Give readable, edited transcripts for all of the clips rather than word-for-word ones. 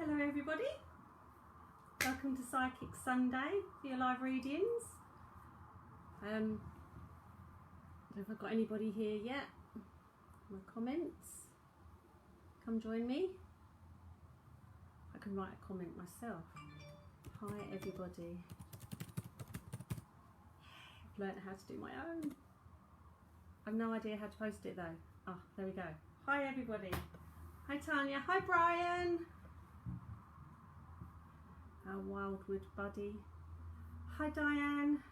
Hello everybody, welcome to Psychic Sunday for your live readings. Have I got anybody here yet? My comments, come join me. I can write a comment myself. Hi everybody. I've learnt how to do my own. I've no idea how to post it though. Ah, there we go. Hi everybody. Hi Tanya. Hi Brian. Our Wildwood buddy. Hi Diane.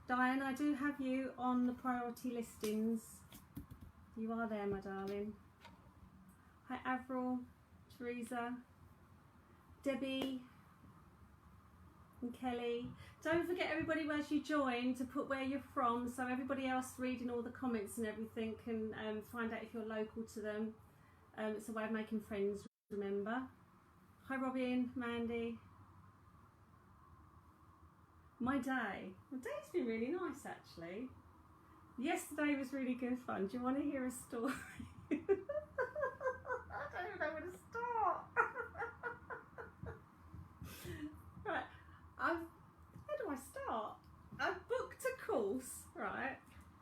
Diane, I do have you on the priority listings. You are there, my darling. Hi Avril, Teresa, Debbie and Kelly. Don't forget everybody as you join to put where you're from, so everybody else reading all the comments and everything can find out if you're local to them. It's a way of making friends, remember. Hi Robin, Mandy. My day's been really nice actually. Yesterday was really good fun. Do you want to hear a story? I don't even know where to start. Right, how do I start? I've booked a course, right?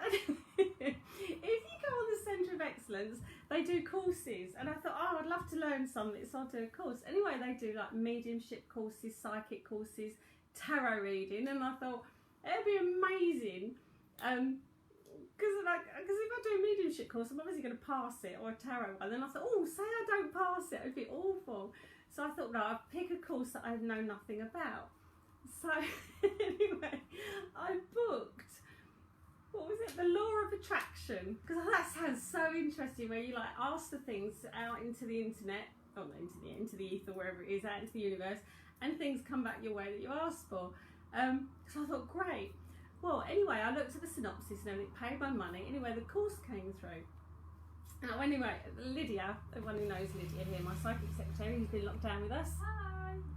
If you go on the Centre of Excellence, they do courses, and I thought, oh, I'd love to learn something, so I'll do a course. Anyway, they do like mediumship courses, psychic courses, tarot reading, and I thought it'd be amazing, because if I do a mediumship course, I'm obviously going to pass it, or a tarot one. Then I thought, oh, say I don't pass it, it'd be awful. So I thought, no, I'll pick a course that I know nothing about. So anyway, I booked, what was it, the law of attraction, because that sounds so interesting, where you like ask the things out into the internet, or not into the ether, wherever it is, out into the universe, and things come back your way that you asked for. So I thought, great. Well, anyway, I looked at the synopsis and everything, paid my money. Anyway, the course came through. Now, anyway, Lydia, everyone who knows Lydia here, my psychic secretary, who's been locked down with us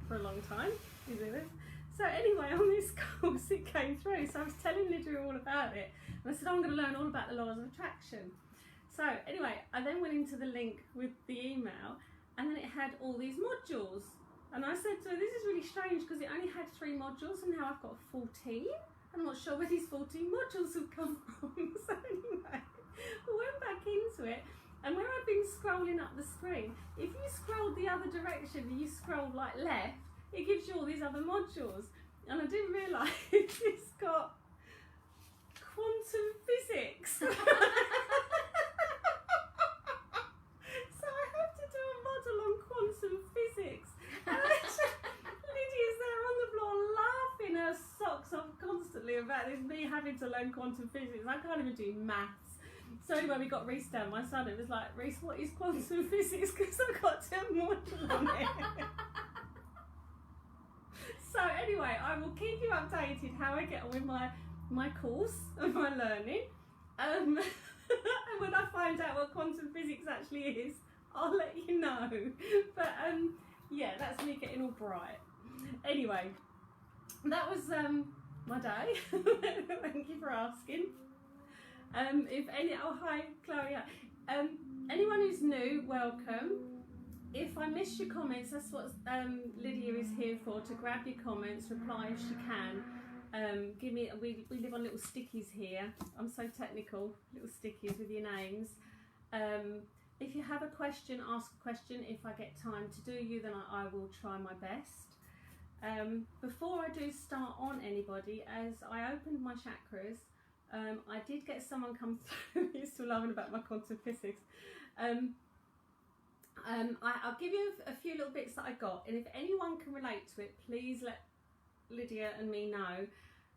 for a long time, is with us. So anyway, on this course, it came through. So I was telling Lydia all about it. And I said, I'm going to learn all about the laws of attraction. So anyway, I then went into the link with the email, and then it had all these modules. And I said to her, this is really strange because it only had 3 modules and now I've got 14. I'm not sure where these 14 modules have come from. So anyway, I went back into it, and when I've been scrolling up the screen, if you scroll the other direction and you scroll like left, it gives you all these other modules. And I didn't realise it's got quantum physics. So I have to do a module on quantum physics. Lydia's there on the floor laughing her socks off constantly about this, me having to learn quantum physics. I can't even do maths. So anyway, we got Reese down, my son. It was like, Reese, what is quantum physics? Because I've got to do a module on it. So anyway, I will keep you updated how I get on with my course and my learning. And when I find out what quantum physics actually is, I'll let you know. But yeah, that's me getting all bright. Anyway, that was my day. Thank you for asking. Oh hi Chloe. Anyone who's new, welcome. If I miss your comments, that's what Lydia is here for, to grab your comments, reply if she can. We live on little stickies here. I'm so technical, little stickies with your names. If you have a question, ask a question. If I get time to do you, then I will try my best. Before I do start on anybody, as I opened my chakras, I did get someone come through. He's still laughing about my quantum physics. I'll give you a few little bits that I got, and if anyone can relate to it, please let Lydia and me know,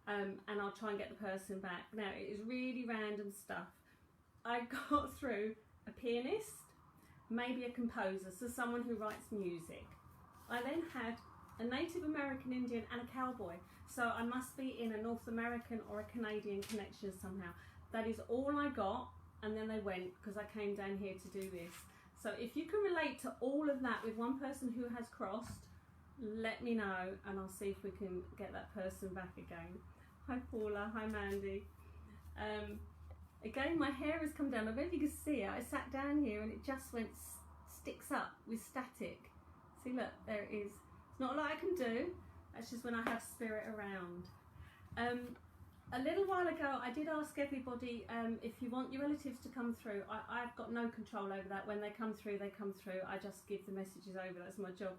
and I'll try and get the person back. Now, it is really random stuff. I got through a pianist, maybe a composer, so someone who writes music. I then had a Native American Indian and a cowboy, so I must be in a North American or a Canadian connection somehow. That is all I got, and then they went because I came down here to do this. So if you can relate to all of that with one person who has crossed, let me know and I'll see if we can get that person back again. Hi Paula, hi Mandy. Again, my hair has come down. I don't know if you can see it. I sat down here and it just went sticks up with static. See, look, there it is. It's not a lot I can do. That's just when I have spirit around. A little while ago, I did ask everybody if you want your relatives to come through. I've got no control over that. When they come through, they come through. I just give the messages over. That's my job.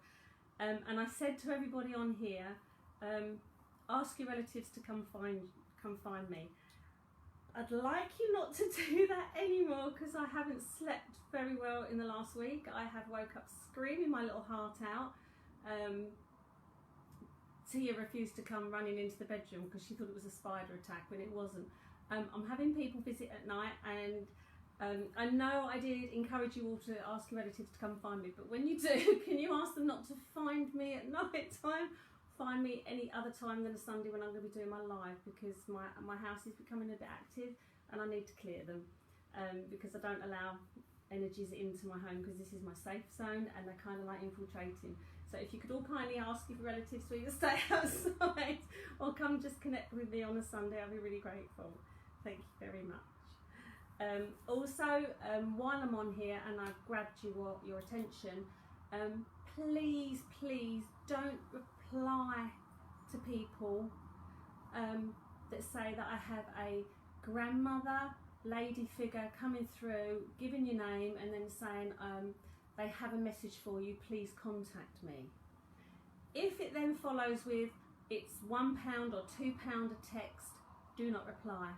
And I said to everybody on here, ask your relatives to come find me. I'd like you not to do that anymore because I haven't slept very well in the last week. I have woke up screaming my little heart out. Tia refused to come running into the bedroom because she thought it was a spider attack when it wasn't. I'm having people visit at night, and I know I did encourage you all to ask your relatives to come find me, but when you do, can you ask them not to find me at night time? Find me any other time than a Sunday when I'm going to be doing my live, because my house is becoming a bit active and I need to clear them, because I don't allow energies into my home because this is my safe zone and they're kind of like infiltrating. So if you could all kindly ask your relatives to either stay outside or come just connect with me on a Sunday, I'd be really grateful. Thank you very much. Also, while I'm on here and I've grabbed your attention, please don't reply to people that say that I have a grandmother, lady figure coming through, giving your name and then saying they have a message for you, please contact me. If it then follows with it's £1 or £2 a text, do not reply.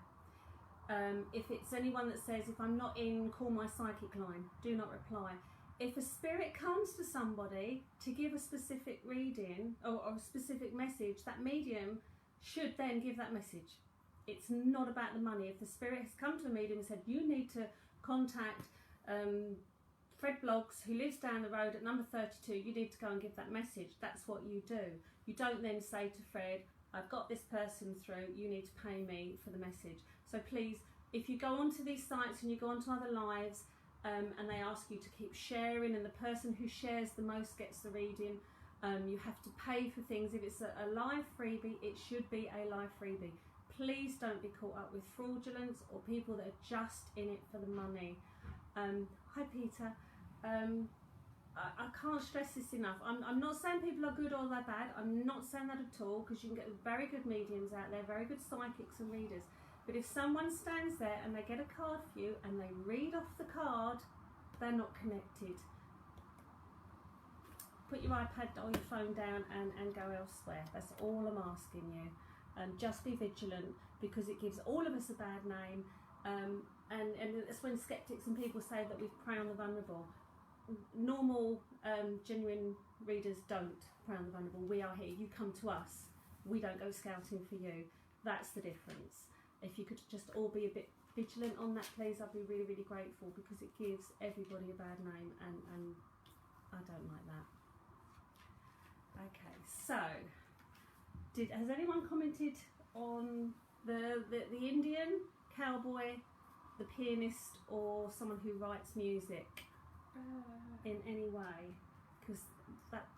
If it's anyone that says if I'm not in, call my psychic line, do not reply. If a spirit comes to somebody to give a specific reading or a specific message, that medium should then give that message. It's not about the money. If the spirit has come to a medium and said, you need to contact Fred Bloggs, who lives down the road at number 32, you need to go and give that message. That's what you do. You don't then say to Fred, I've got this person through, you need to pay me for the message. So please, if you go onto these sites and you go onto other lives, and they ask you to keep sharing, and the person who shares the most gets the reading, you have to pay for things. If it's a live freebie, it should be a live freebie. Please don't be caught up with fraudulence or people that are just in it for the money. Hi Peter. I can't stress this enough. I'm not saying people are good or they're bad. I'm not saying that at all, because you can get very good mediums out there, very good psychics and readers. But if someone stands there and they get a card for you and they read off the card, they're not connected. Put your iPad or your phone down and go elsewhere. That's all I'm asking you. Just be vigilant, because it gives all of us a bad name. And that's when skeptics and people say that we prey on the vulnerable. Normal, genuine readers don't prey on the vulnerable. We are here. You come to us. We don't go scouting for you. That's the difference. If you could just all be a bit vigilant on that, please, I'd be really, really grateful, because it gives everybody a bad name, and I don't like that. Okay, so has anyone commented on the Indian cowboy, the pianist, or someone who writes music in any way? Because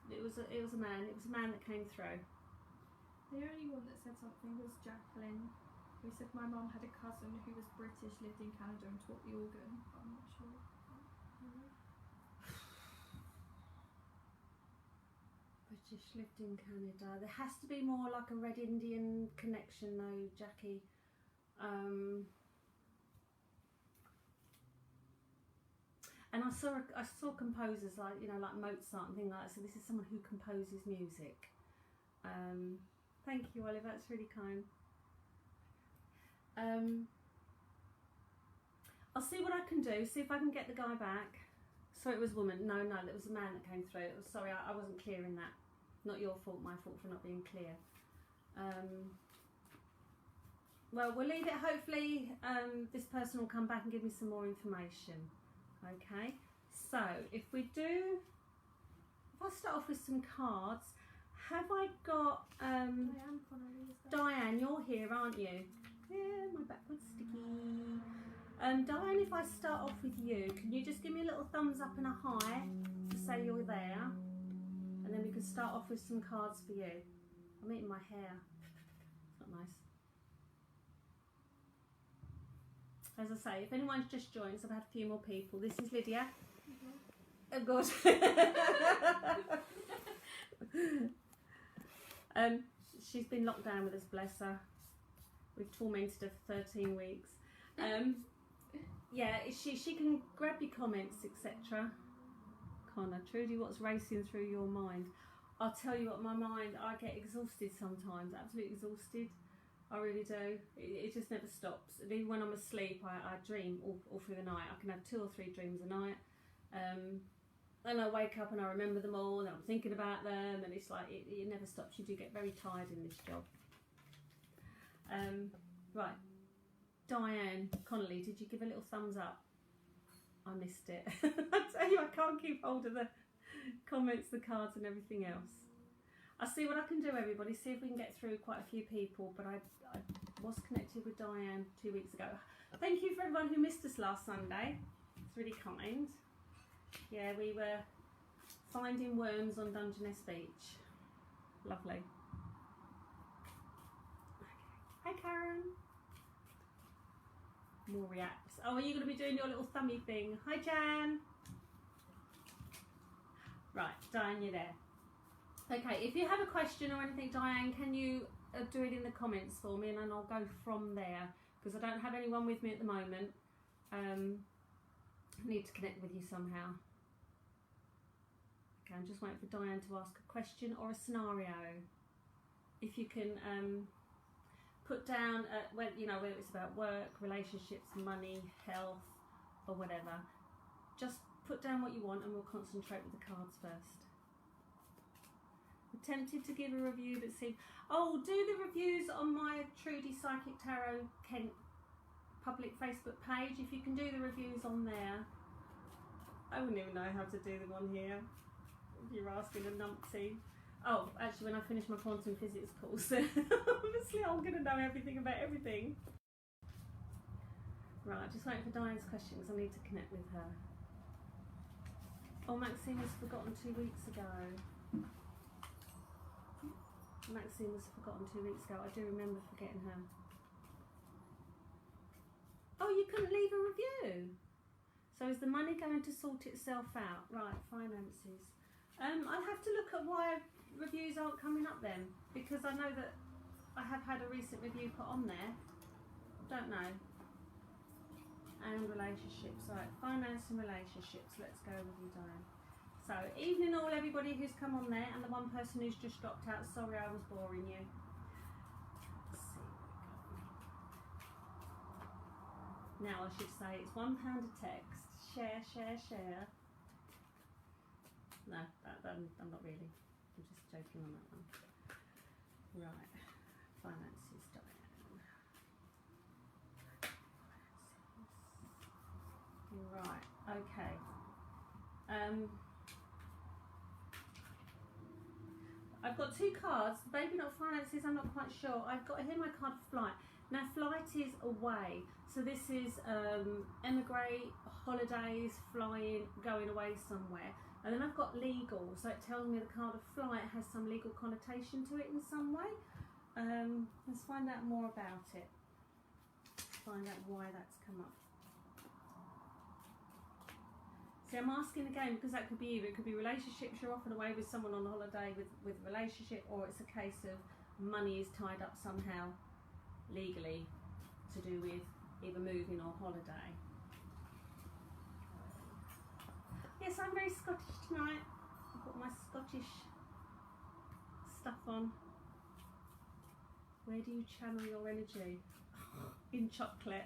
it was a man that came through. The only one that said something was Jacqueline, who said my mum had a cousin who was British, lived in Canada and taught the organ. I'm not sure. British, lived in Canada. There has to be more like a Red Indian connection though, Jackie. And I saw composers like like Mozart and things like that. So this is someone who composes music. Thank you, Oliver. That's really kind. I'll see what I can do. See if I can get the guy back. So it was a woman. No, it was a man that came through. Sorry, I wasn't clear in that. Not your fault. My fault for not being clear. Well, we'll leave it. Hopefully, this person will come back and give me some more information. Okay. So if I start off with some cards. Have I got Diane, you're here, aren't you? Yeah, my back was sticky. Diane, if I start off with you, can you just give me a little thumbs up and a hi to say you're there? And then we can start off with some cards for you. I'm eating my hair. It's not nice. As I say, if anyone's just joined, so I've had a few more people. This is Lydia. Oh God. She's been locked down with us, bless her. We've tormented her for 13 weeks. Yeah, she can grab your comments, etc. Connor, Trudy, what's racing through your mind? I'll tell you what, my mind, I get exhausted sometimes, absolutely exhausted. I really do. It just never stops. And even when I'm asleep, I dream all through the night. I can have 2 or 3 dreams a night. And I wake up and I remember them all, and I'm thinking about them, and it's like, it never stops. You do get very tired in this job. Right. Diane Connolly, did you give a little thumbs up? I missed it. I tell you, I can't keep hold of the comments, the cards and everything else. I'll see what I can do, everybody, see if we can get through quite a few people, but I was connected with Diane 2 weeks ago. Thank you for everyone who missed us last Sunday. It's really kind. Yeah, we were finding worms on Dungeness Beach. Lovely. Hi, Karen. More reacts. Oh, are you going to be doing your little thummy thing? Hi, Jan. Right, Diane, you're there. Okay, if you have a question or anything, Diane, can you do it in the comments for me, and then I'll go from there, because I don't have anyone with me at the moment. I need to connect with you somehow. Okay, I'm just waiting for Diane to ask a question or a scenario. If you can put down, whether it's about work, relationships, money, health, or whatever, just put down what you want, and we'll concentrate with the cards first. I'm tempted to give a review, but see, do the reviews on my Trudi Psychic Tarot Kent public Facebook page. If you can do the reviews on there. I wouldn't even know how to do them on here, if you're asking a numpty. Oh, actually, when I finish my quantum physics course, obviously I'm going to know everything about everything. Right, just waiting for Diane's question, because I need to connect with her. Oh, Maxine was forgotten 2 weeks ago. Maxine was forgotten 2 weeks ago. I do remember forgetting her. Oh, you couldn't leave a review. So is the money going to sort itself out? Right, finances. I'd have to look at why reviews aren't coming up then, because I know that I have had a recent review put on there. Don't know. And relationships. Right, finance and relationships. Let's go with you, Diane. So, evening all, everybody who's come on there, and the one person who's just dropped out. Sorry I was boring you. Let's see what we got. Now I should say it's £1 a text. Share, share, share. No, I'm not really. I'm just joking on that one. Right, finances, Diane. Right, okay. I've got 2 cards, maybe not finances, I'm not quite sure. I've got here my card flight. Now flight is away, so this is emigrate, holidays, flying, going away somewhere. And then I've got legal, so it tells me the card of flight has some legal connotation to it in some way. Let's find out more about it. Find out why that's come up. See, I'm asking again because that could be either. It could be relationships, you're off and away with someone on holiday with relationship, or it's a case of money is tied up somehow legally to do with either moving or holiday. Yes, I'm very Scottish tonight. I've got my Scottish stuff on. Where do you channel your energy? In chocolate.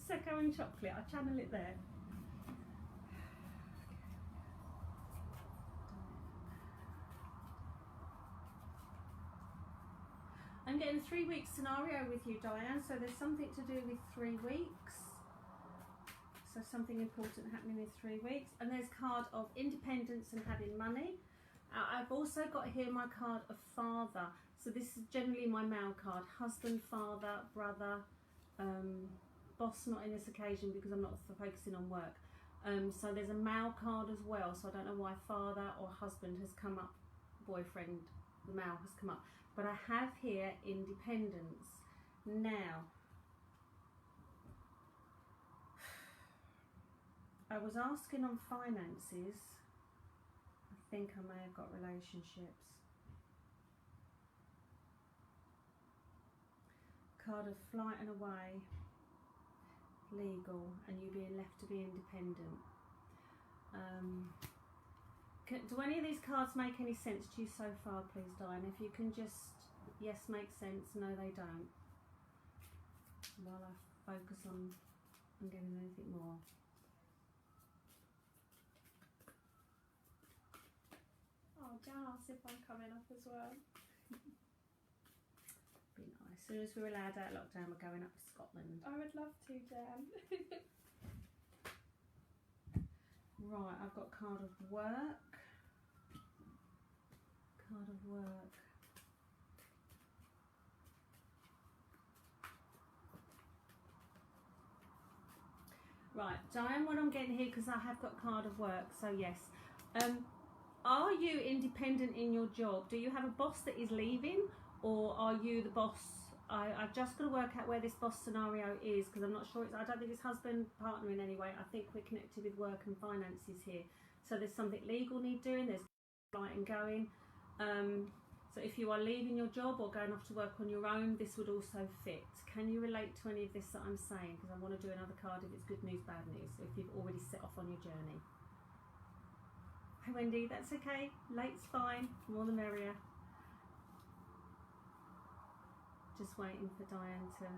Prosecco and chocolate, I channel it there. I'm getting a 3-week scenario with you, Diane, so there's something to do with 3 weeks. So something important happening in 3 weeks. And there's card of independence and having money. I've also got here my card of father. So this is generally my male card. Husband, father, brother, boss not in this occasion because I'm not focusing on work. So there's a male card as well. So I don't know why father or husband has come up. Boyfriend, the male has come up. But I have here independence. Now, I was asking on finances. I think I may have got relationships. card of flight and away, legal, and you being left to be independent. Do any of these cards make any sense to you so far, please, Diane? If you can just, yes, make sense, no, they don't. While I focus on getting anything more. Oh, Jan asked if I'm coming up as well. Be nice. As soon as we're allowed out of lockdown, we're going up to Scotland. I would love to, Jan. Right, I've got card of work. Card of work. Right, Diane, what I'm getting here, because I have got card of work, so yes. Are you independent in your job? Do you have a boss that is leaving, or are you the boss? I've just got to work out where this boss scenario is, because I'm not sure. I don't think it's husband, partner in any way. I think we're connected with work and finances here. So there's something legal need doing, there's flight and going. So if you are leaving your job or going off to work on your own, this would also fit. Can you relate to any of this that I'm saying? Because I want to do another card if it's good news, bad news, if you've already set off on your journey. Hi Wendy, that's okay. Late's fine, more the merrier. Just waiting for Diane to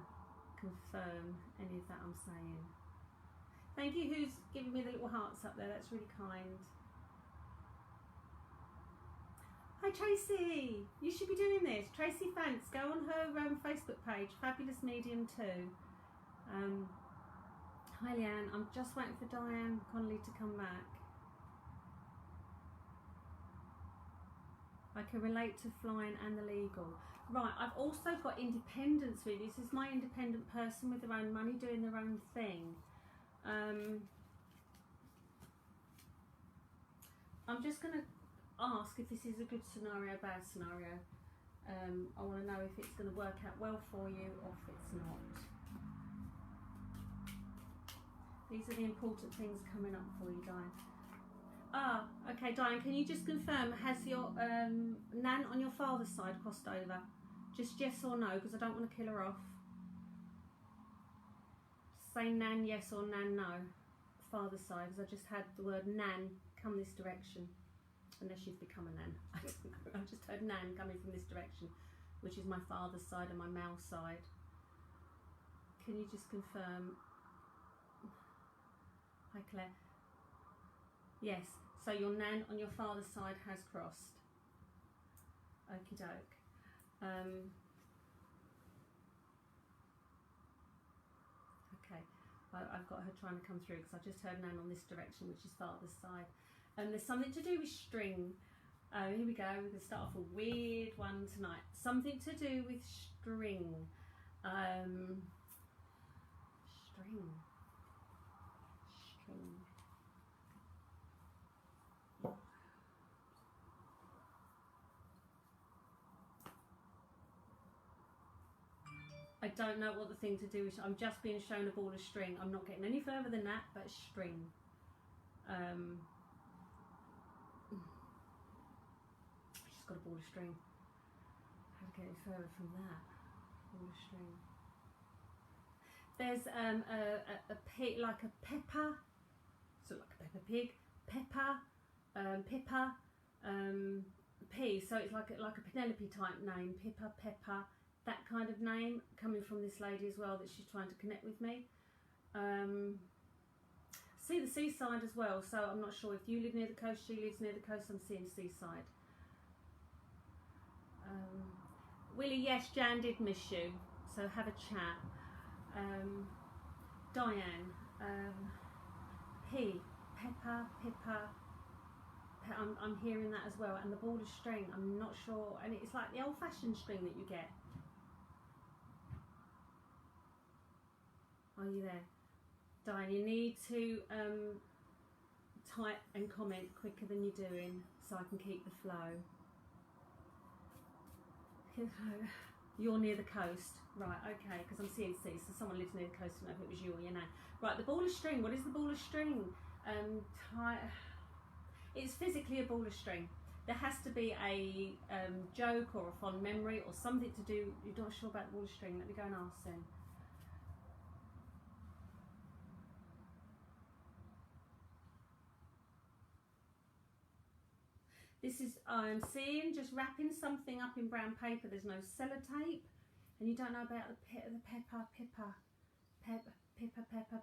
confirm any of that I'm saying. Thank you, who's giving me the little hearts up there, that's really kind. Hi Tracy, you should be doing this. Tracy Fance, go on her Facebook page, Fabulous Medium too. Hi Leanne, I'm just waiting for Diane Connolly to come back. I can relate to flying and the legal. Right, I've also got independence with you. This is my independent person with their own money, doing their own thing. I'm just going to ask if this is a good scenario, bad scenario. I want to know if it's going to work out well for you or if it's not. These are the important things coming up for you, Diane. Ah, okay, Diane, can you just confirm, has your nan on your father's side crossed over? Just yes or no, because I don't want to kill her off. Say nan yes or nan no, father's side, because I just had the word nan come this direction. Unless you've become a nan. I don't know. I just heard nan coming from this direction, which is my father's side and my male side. Can you just confirm? Hi Claire. Yes, so your nan on your father's side has crossed. Okie doke. Okay, I've got her trying to come through because I just heard nan on this direction, which is father's side. And there's something to do with string. Here we go, we're going to start off a weird one tonight. Something to do with string. String. I don't know what the thing to do is. I'm just being shown a ball of string. I'm not getting any further than that, but string. She's got a ball of string. How to get any further from that? Ball of string. There's a pig, like a pepper, so like a pepper pig, pepper, pippa, P. So it's like a Penelope type name, Pippa, Pepper, that kind of name coming from this lady as well that she's trying to connect with me. See the seaside as well, so I'm not sure if you live near the coast, she lives near the coast, I'm seeing seaside. Willie, yes, Jan did miss you, so have a chat. Diane, P, Pepper, Pippa, I'm hearing that as well, and the ball of string, I'm not sure, and it's like the old-fashioned string that you get. Are you there? Diane, you need to type and comment quicker than you're doing so I can keep the flow. You're near the coast, right, okay, because I'm seeing sea, so someone lives near the coast, I don't know if it was you or your nan. Right, the ball of string, what is the ball of string? It's physically a ball of string. there has to be a joke or a fond memory or something to do. You're not sure about the wall string. Let me go and ask them. This is, I'm seeing just wrapping something up in brown paper. There's no sellotape, and you don't know about the Pippa,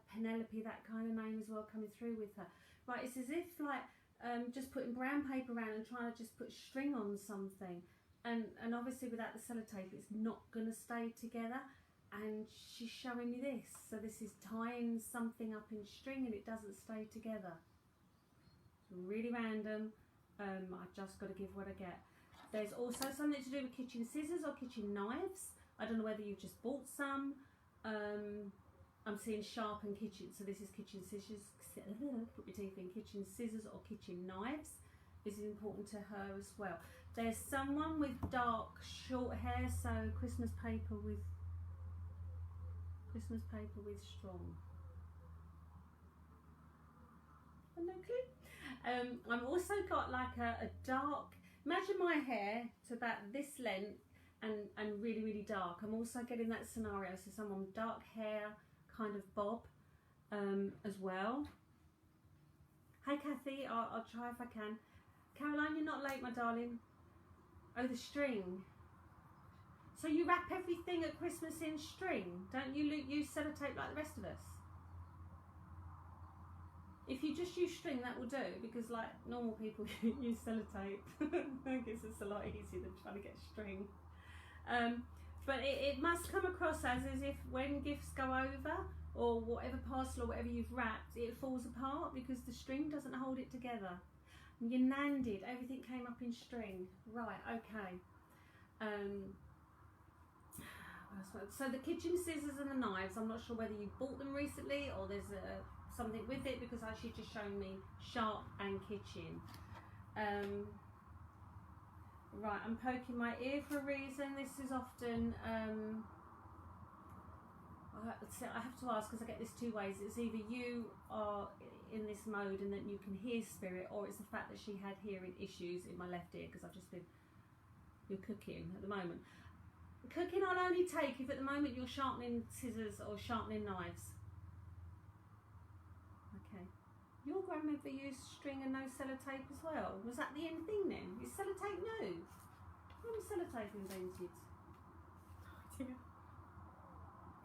Penelope, that kind of name as well coming through with her. Right, it's as if like just putting brown paper around and trying to just put string on something, and obviously without the sellotape it's not going to stay together. And she's showing me this, so this is tying something up in string and it doesn't stay together. It's really random. I've just got to give what I get. There's also something to do with kitchen scissors or kitchen knives. I don't know whether you've just bought some. I'm seeing sharpen kitchen, so this is kitchen scissors. Put your teeth in. Kitchen scissors or kitchen knives. This is important to her as well. There's someone with dark short hair, so Christmas paper with strong. No clue. I've also got like a dark, imagine my hair to about this length and really, really dark. I'm also getting that scenario, so someone with dark hair, kind of bob as well. Hey Kathy, I'll try if I can. Caroline, you're not late, my darling. Oh, the string. So you wrap everything at Christmas in string? Don't you use sellotape like the rest of us? If you just use string, that will do, because like normal people use sellotape. I guess it's a lot easier than trying to get string. But it must come across as if when gifts go over, or whatever parcel or whatever you've wrapped, it falls apart because the string doesn't hold it together. And you nanded, everything came up in string. Right, okay. So the kitchen scissors and the knives, I'm not sure whether you bought them recently or there's something with it, because she's just shown me sharp and kitchen. Right, I'm poking my ear for a reason. This is often, I have to ask because I get this two ways. It's either you are in this mode and that you can hear spirit, or it's the fact that she had hearing issues in my left ear because I've just been, you're cooking at the moment. Cooking I'll only take if at the moment you're sharpening scissors or sharpening knives. Okay. Your grandmother used string and no sellotape as well. Was that the end thing then? Is sellotape new? When was sellotape invented? Oh dear.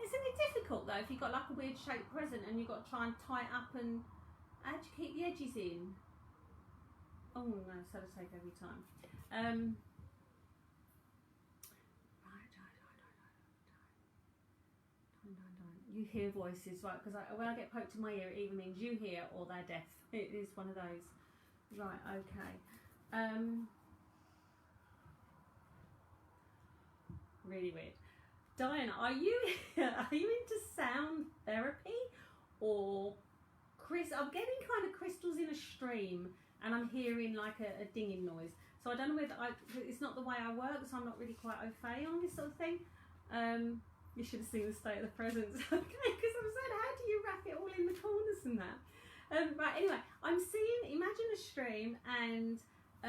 Isn't it difficult though if you've got like a weird shaped present and you've got to try and tie it up, and how do you keep the edges in? Oh no, sellotape every time. You hear voices, right? Because when I get poked in my ear, it either means you hear or they're deaf. It is one of those. Right, okay. Really weird. Diana, are you into sound therapy or I'm getting kind of crystals in a stream, and I'm hearing like a dinging noise. So I don't know whether it's not the way I work, so I'm not really quite au fait on this sort of thing. You should have seen the state of the presents. Okay, because I'm saying, how do you wrap it all in the corners and that? Right, anyway, I'm seeing, imagine a stream, and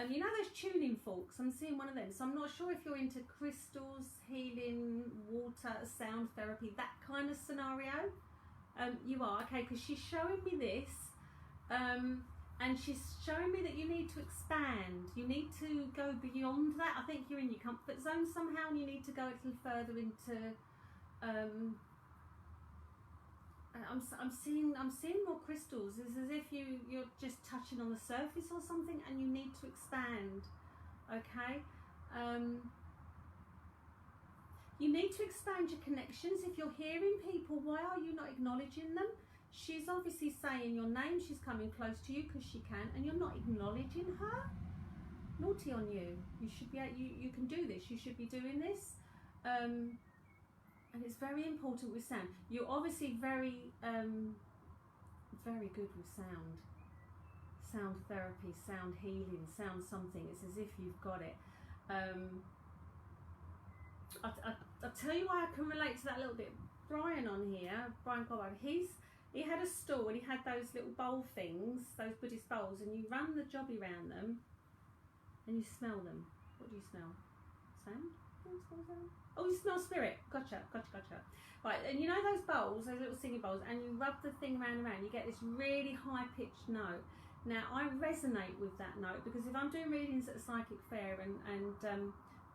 you know those tuning forks? I'm seeing one of them. So I'm not sure if you're into crystals, healing, water, sound therapy, that kind of scenario. You are, okay, because she's showing me this, and she's showing me that you need to expand. You need to go beyond that. I think you're in your comfort zone somehow, and you need to go a little further into. I'm seeing more crystals. It's as if you're just touching on the surface or something, and you need to expand. Okay. You need to expand your connections. If you're hearing people, why are you not acknowledging them? She's obviously saying your name. She's coming close to you because she can, and you're not acknowledging her. Naughty on you. You should be. You can do this. You should be doing this. And it's very important with sound. You're obviously very, very good with sound. Sound therapy, sound healing, sound something. It's as if you've got it. I'll tell you why I can relate to that a little bit. Brian on here, Brian Cobham, he had a stall and he had those little bowl things, those Buddhist bowls, and you run the jobby around them, and you smell them. What do you smell? Sand? You smell sand? Oh, you smell spirit. Gotcha. Right, and you know those bowls, those little singing bowls, and you rub the thing round and round, you get this really high-pitched note. Now, I resonate with that note because if I'm doing readings at a psychic fair and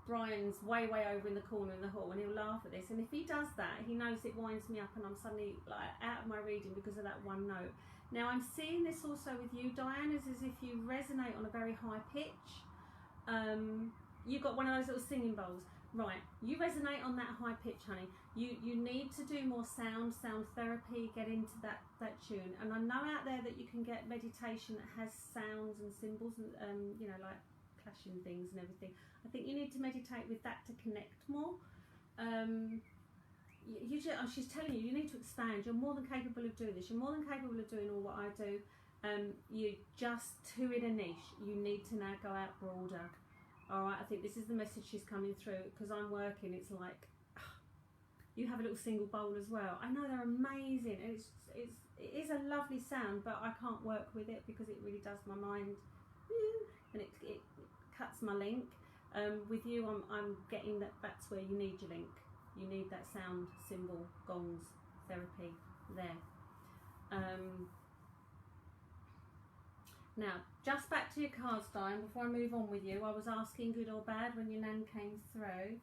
Brian's way over in the corner in the hall, and he'll laugh at this, and if he does that, he knows it winds me up and I'm suddenly like out of my reading because of that one note. Now, I'm seeing this also with you, Diane, is as if you resonate on a very high pitch. You've got one of those little singing bowls. Right, you resonate on that high pitch, honey. You need to do more sound therapy, get into that tune. And I know out there that you can get meditation that has sounds and symbols and you know, like clashing things and everything. I think you need to meditate with that to connect more. She's telling you need to expand. You're more than capable of doing this. You're more than capable of doing all what I do. You're just too in a niche. You need to now go out broader. Alright, I think this is the message she's coming through, because I'm working, it's like, you have a little single bowl as well. I know they're amazing, and it is a lovely sound, but I can't work with it because it really does my mind, and it cuts my link. With you, I'm getting that's where you need your link. You need that sound, symbol, gongs, therapy, there. Now, just back to your cards, Diane, before I move on with you. I was asking good or bad when your nan came through.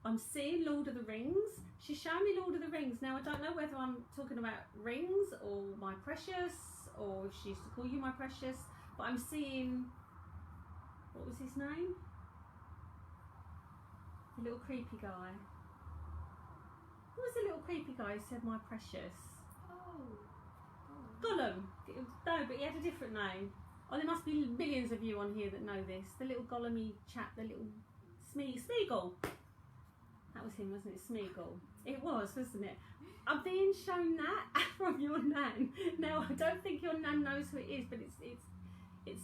I'm seeing Lord of the Rings. She's showing me Lord of the Rings. Now, I don't know whether I'm talking about rings or my precious, or if she used to call you my precious, but I'm seeing, what was his name? The little creepy guy. Who was the little creepy guy who said my precious? Oh. Gollum. No, but he had a different name. Oh, there must be millions of you on here that know this. The little Gollumy chap, the little Smeagol. That was him, wasn't it? Smeagol. It was, wasn't it? I'm being shown that from your nan. Now, I don't think your nan knows who it is, but it's.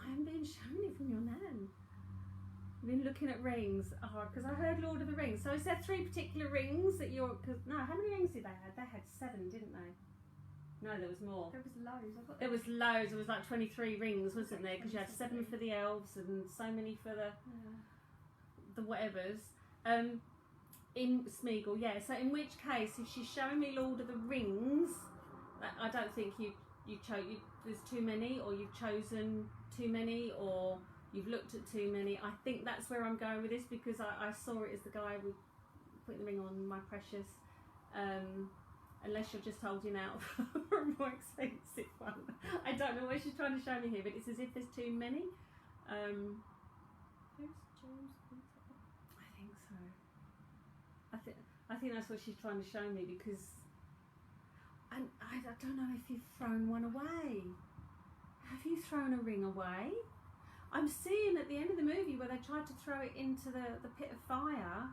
I am being shown it from your nan. Been looking at rings, because I heard Lord of the Rings. So is there 3 particular rings that you're? No, how many rings did they have? They had 7, didn't they? No, there was more. There was loads. There was loads. There was like 23 rings, wasn't there? Because you had 7 for the elves and so many for the whatevers. In Smeagol, yeah. So in which case, if she's showing me Lord of the Rings, I don't think you there's too many, or you've chosen too many, or you've looked at too many. I think that's where I'm going with this, because I saw it as the guy with putting the ring on my precious. Unless you're just holding out for a more expensive one. I don't know what she's trying to show me here, but it's as if there's too many. Who's James Peter? I think so. I think that's what she's trying to show me, because I don't know if you've thrown one away. Have you thrown a ring away? I'm seeing at the end of the movie where they tried to throw it into the pit of fire.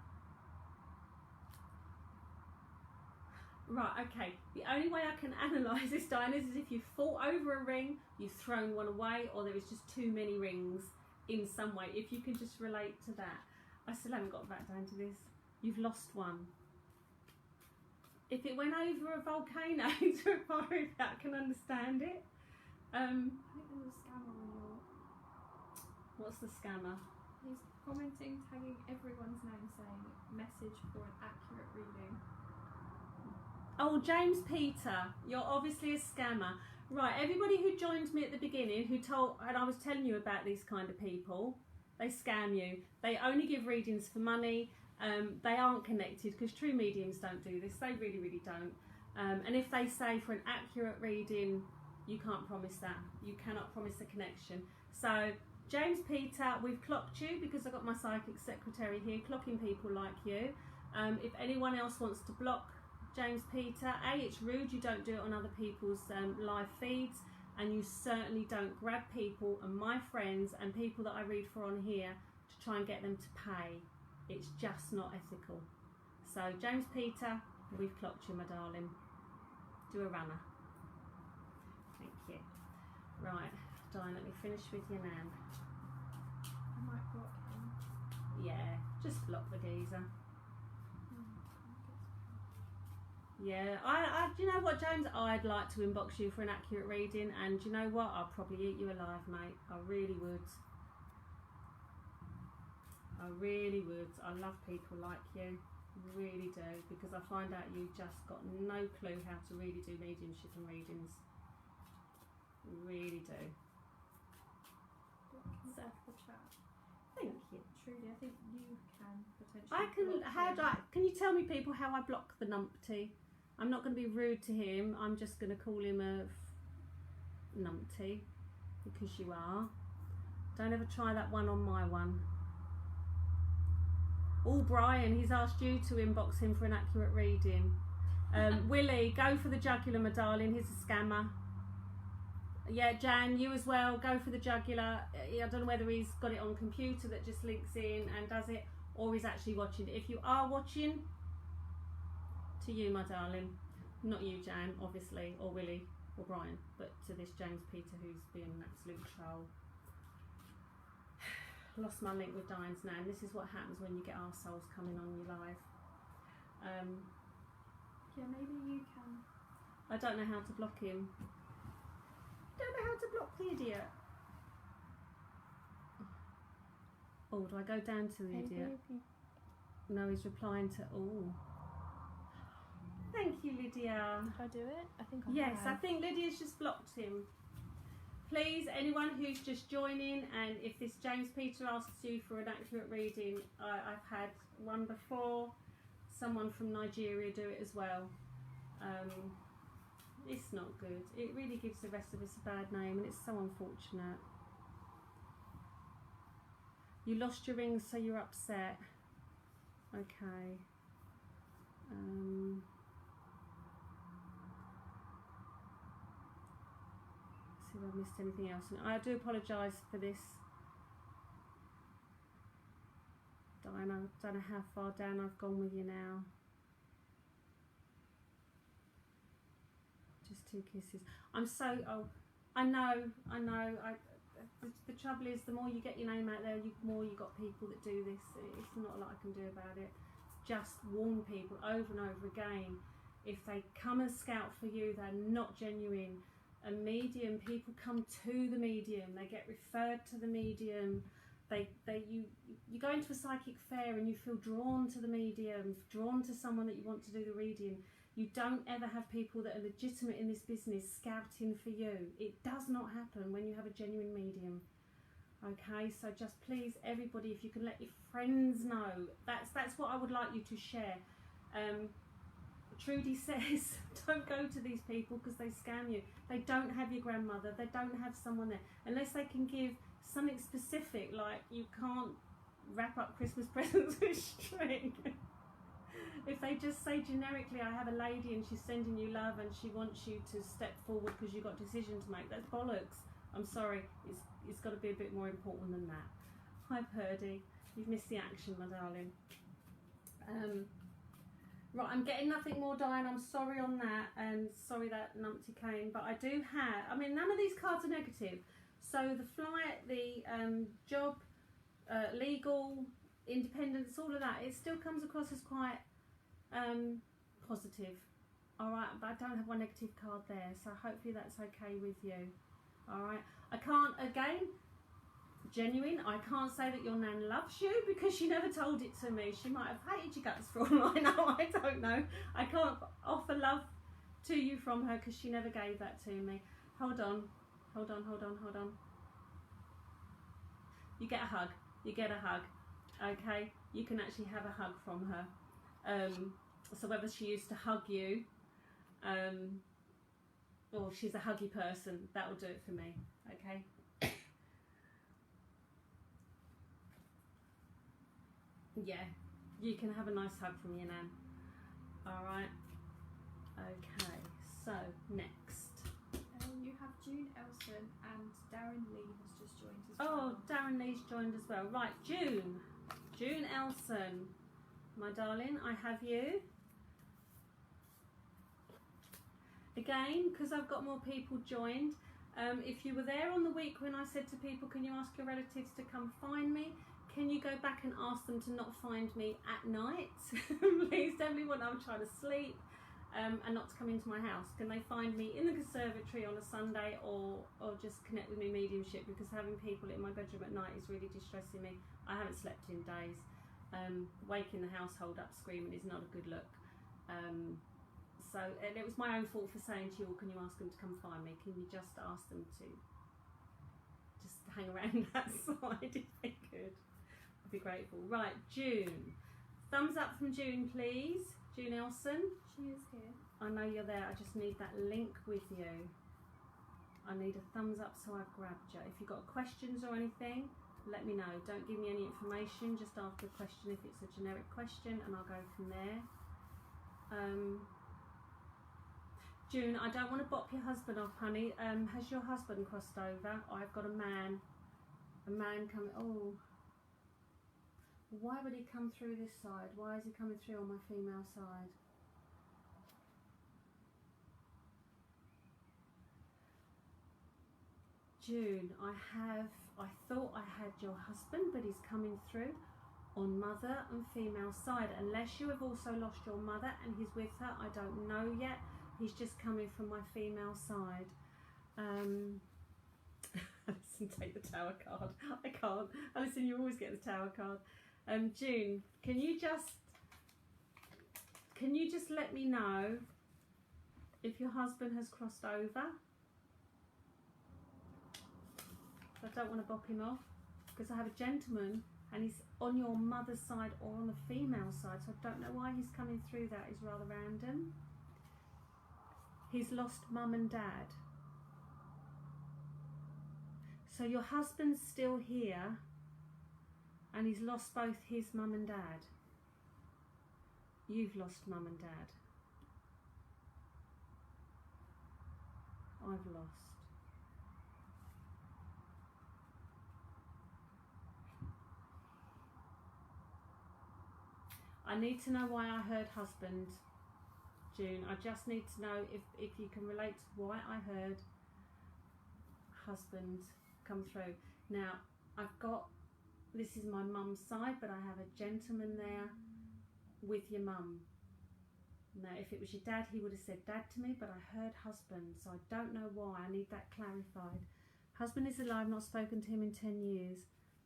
Right, okay. The only way I can analyse this, Diana, is if you've fought over a ring, you've thrown one away, or there is just too many rings in some way. If you can just relate to that. I still haven't got back down to this. You've lost one. If it went over a volcano to a fire, I can understand it. I think there's a scammer on your... What's the scammer? He's commenting, tagging everyone's name, saying message for an accurate reading. Oh, James Peter, you're obviously a scammer. Right, everybody who joined me at the beginning, and I was telling you about these kind of people, they scam you. They only give readings for money. They aren't connected, because true mediums don't do this. They really, really don't. And if they say for an accurate reading, you can't promise that. You cannot promise a connection. So, James Peter, we've clocked you, because I've got my psychic secretary here clocking people like you. If anyone else wants to block James Peter, it's rude. You don't do it on other people's live feeds, and you certainly don't grab people and my friends and people that I read for on here to try and get them to pay. It's just not ethical. So James Peter, we've clocked you, my darling. Do a runner. Thank you. Right, Diane, let me finish with your nan. I might block him. Yeah, just block the geezer. Yeah, do you know what, James? I'd like to inbox you for an accurate reading, and do you know what? I'll probably eat you alive, mate. I really would. I really would. I love people like you. Really do, because I find out you just got no clue how to really do mediumship and readings. Really do. Block him off the chat. Thank you. Trudy, I think you can potentially. I can. Can you tell me, people, how I block the numpty? I'm not going to be rude to him. I'm just going to call him a numpty because you are. Don't ever try that one on my one. Oh, Brian, he's asked you to inbox him for an accurate reading. Willie, go for the jugular, my darling. He's a scammer. Yeah, Jan, you as well. Go for the jugular. I don't know whether he's got it on computer that just links in and does it, or he's actually watching. If you are watching, to you, my darling. Not you, Jan, obviously, or Willie, or Brian, but to this James Peter who's been an absolute troll. Lost my link with Diane's Nan. This is what happens when you get arseholes coming on you live. Yeah, maybe you can. I don't know how to block him. Don't know how to block the idiot. Oh, do I go down to the idiot? No, he's replying to all. Thank you, Lydia. Did I do it? I think I Yes, have. I think Lydia's just blocked him. Please, anyone who's just joining, and if this James Peter asks you for an accurate reading, I've had one before, someone from Nigeria do it as well. It's not good. It really gives the rest of us a bad name, and it's so unfortunate. You lost your ring, so you're upset. Okay. See if I've missed anything else. I do apologise for this, Diana. I don't know how far down I've gone with you now. Just 2 kisses. I'm so. Oh, I know. The trouble is, the more you get your name out there, the more you got people that do this. It's not a lot I can do about it. Just warn people over and over again. If they come and scout for you, they're not genuine. A medium, people come to the medium. They get referred to the medium. You go into a psychic fair and you feel drawn to the medium, drawn to someone that you want to do the reading. You don't ever have people that are legitimate in this business scouting for you. It does not happen when you have a genuine medium. Okay, so just please, everybody, if you can let your friends know, that's what I would like you to share. Trudi says, don't go to these people because they scam you. They don't have your grandmother. They don't have someone there. Unless they can give something specific, like you can't wrap up Christmas presents with string. If they just say generically, I have a lady and she's sending you love and she wants you to step forward because you've got a decision to make, that's bollocks. I'm sorry, it's got to be a bit more important than that. Hi Purdy, you've missed the action, my darling. Right, I'm getting nothing more, Diane. I'm sorry on that, and sorry that numpty came. But I do have, I mean, none of these cards are negative. So the flight, the job, legal, independence, all of that, it still comes across as quite positive. All right, but I don't have one negative card there, so hopefully that's okay with you. All right, I can't, again, genuine, I can't say that your nan loves you because she never told it to me. She might have hated your guts for all I know. I don't know. I can't offer love to you from her because she never gave that to me. Hold on. You get a hug. Okay, you can actually have a hug from her. So whether she used to hug you, or she's a huggy person, that will do it for me. Okay. Yeah, you can have a nice hug from your nan. All right. Okay. So next. You have June Elson and Darren Lee has just joined as Oh, well. Darren Lee's joined as well. Right, June Elson, my darling, I have you. Again, because I've got more people joined. If you were there on the week when I said to people, can you ask your relatives to come find me? Can you go back and ask them to not find me at night? Please don't leave when I'm trying to sleep. and not to come into my house, can they find me in the conservatory on a Sunday, or just connect with me mediumship? Because having people in my bedroom at night is really distressing me. I haven't slept in days. Waking the household up screaming is not a good look. So and it was my own fault for saying to you all, can you ask them to come find me? Can you just ask them to just hang around that side if they could? I'd be grateful. Right, June. Thumbs up from June, please. June Elson. She is here. I know you're there. I just need that link with you. I need a thumbs up so I've grabbed you. If you've got questions or anything, let me know. Don't give me any information. Just ask a question if it's a generic question, and I'll go from there. June, I don't want to bop your husband off, honey. Has your husband crossed over? I've got a man coming. Oh, why would he come through this side? Why is he coming through on my female side? June, I thought I had your husband, but he's coming through on mother and female side. Unless you have also lost your mother and he's with her, I don't know yet. He's just coming from my female side. Alison, take the tower card. I can't. Alison, you always get the tower card. June, can you just let me know if your husband has crossed over? I don't want to bop him off, because I have a gentleman and he's on your mother's side or on the female side, so I don't know why he's coming through. That is rather random. He's lost mum and dad. So your husband's still here and he's lost both his mum and dad. You've lost mum and dad. I've lost. I need to know why I heard husband, June. I just need to know if you can relate to why I heard husband come through. Now, I've got, this is my mum's side, but I have a gentleman there with your mum. Now, if it was your dad, he would have said dad to me, but I heard husband, so I don't know why. I need that clarified. Husband is alive, not spoken to him in 10 years.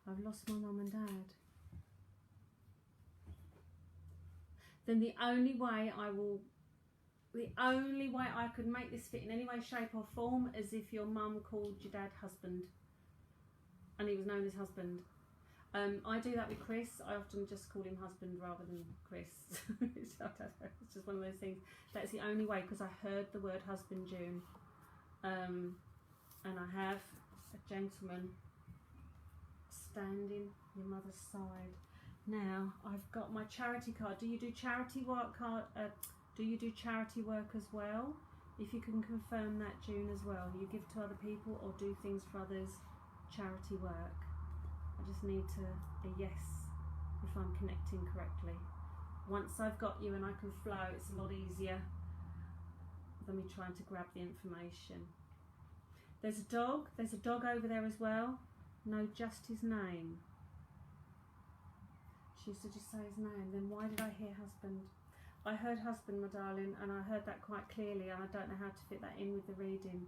I've lost my mum and dad. Then the only way I could make this fit in any way, shape or form is if your mum called your dad husband and he was known as husband. I do that with Chris. I often just call him husband rather than Chris. It's just one of those things. That's the only way, because I heard the word husband, June. And I have a gentleman standing your mother's side. Now, I've got my charity card. Do you do charity work do you do charity work as well? If you can confirm that, June, as well. You give to other people or do things for others, charity work. I just need a yes if I'm connecting correctly. Once I've got you and I can flow, it's a lot easier than me trying to grab the information. There's a dog over there as well. No, just his name. She used to just say his name. Then why did I hear husband? I heard husband, my darling, and I heard that quite clearly, and I don't know how to fit that in with the reading.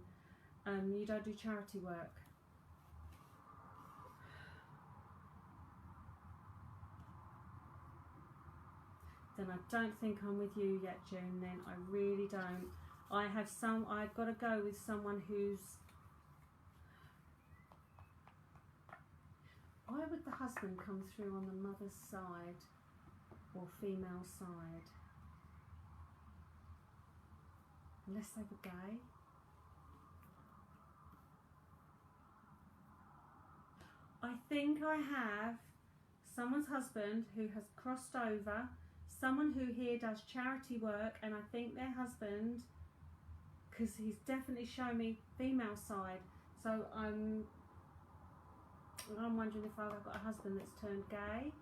You don't do charity work. Then I don't think I'm with you yet, June. Then I really don't. I've got to go with someone who's. Why would the husband come through on the mother's side or female side? Unless they were gay. I think I have someone's husband who has crossed over, someone who here does charity work, and I think their husband, because he's definitely shown me female side, so I'm wondering if I've got a husband that's turned gay,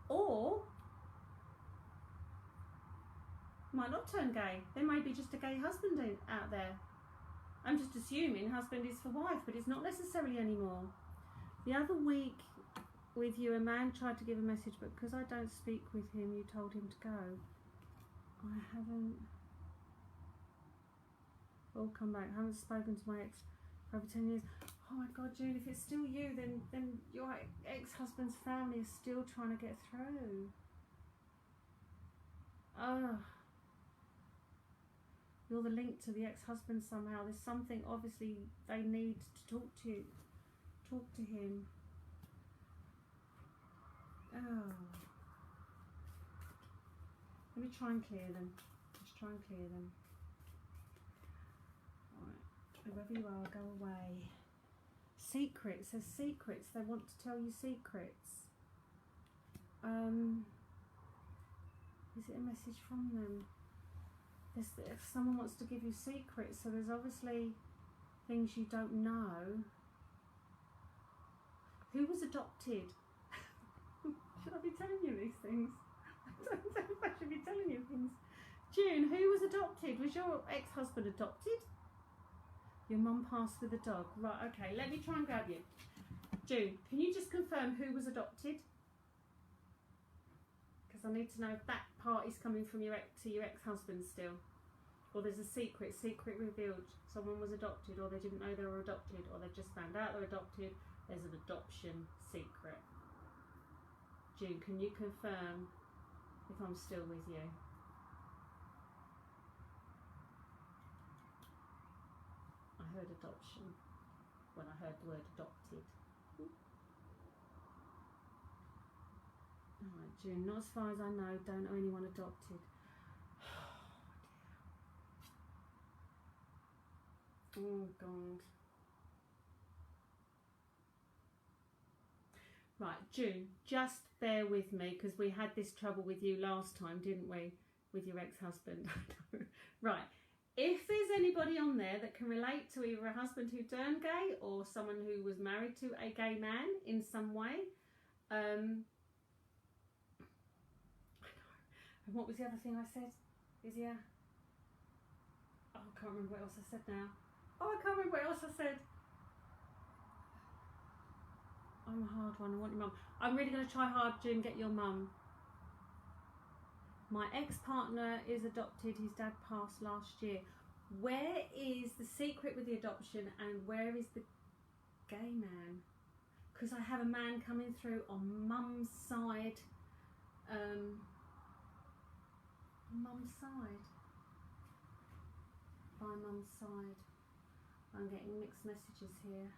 or might not turn gay. There may be just a gay husband out there. I'm just assuming husband is for wife, but it's not necessarily anymore. The other week with you, a man tried to give a message, but because I don't speak with him, you told him to go. I haven't. All come back. I haven't spoken to my ex for over 10 years. Oh my God, June, if it's still you, then your ex-husband's family is still trying to get through. Oh. You're the link to the ex-husband somehow. There's something, obviously, they need to talk to you. Talk to him. Oh. Let me try and clear them. Just try and clear them. Alright. Whoever you are, go away. Secrets. There's secrets. They want to tell you secrets. Is it a message from them? If someone wants to give you secrets, so there's obviously things you don't know. Who was adopted? Should I be telling you these things? I don't know if I should be telling you things. June, who was adopted? Was your ex-husband adopted? Your mum passed with a dog. Right, okay, let me try and grab you. June, can you just confirm who was adopted? Because I need to know if that part is coming from your ex-husband still. Or there's a secret revealed. Someone was adopted, or they didn't know they were adopted, or they've just found out they're adopted. There's an adoption secret. June, can you confirm if I'm still with you? I heard adoption when I heard the word adopted. Alright, June, not as far as I know, don't know anyone adopted. Oh God. Right, June, just bear with me because we had this trouble with you last time, didn't we? With your ex-husband. Right, if there's anybody on there that can relate to either a husband who turned gay or someone who was married to a gay man in some way. And what was the other thing I said? Oh, I can't remember what else I said now. Oh, I can't remember what else I said. I'm a hard one. I want your mum. I'm really going to try hard, June, get your mum. My ex-partner is adopted. His dad passed last year. Where is the secret with the adoption and where is the gay man? Because I have a man coming through on mum's side. Mum's side. By mum's side. I'm getting mixed messages here.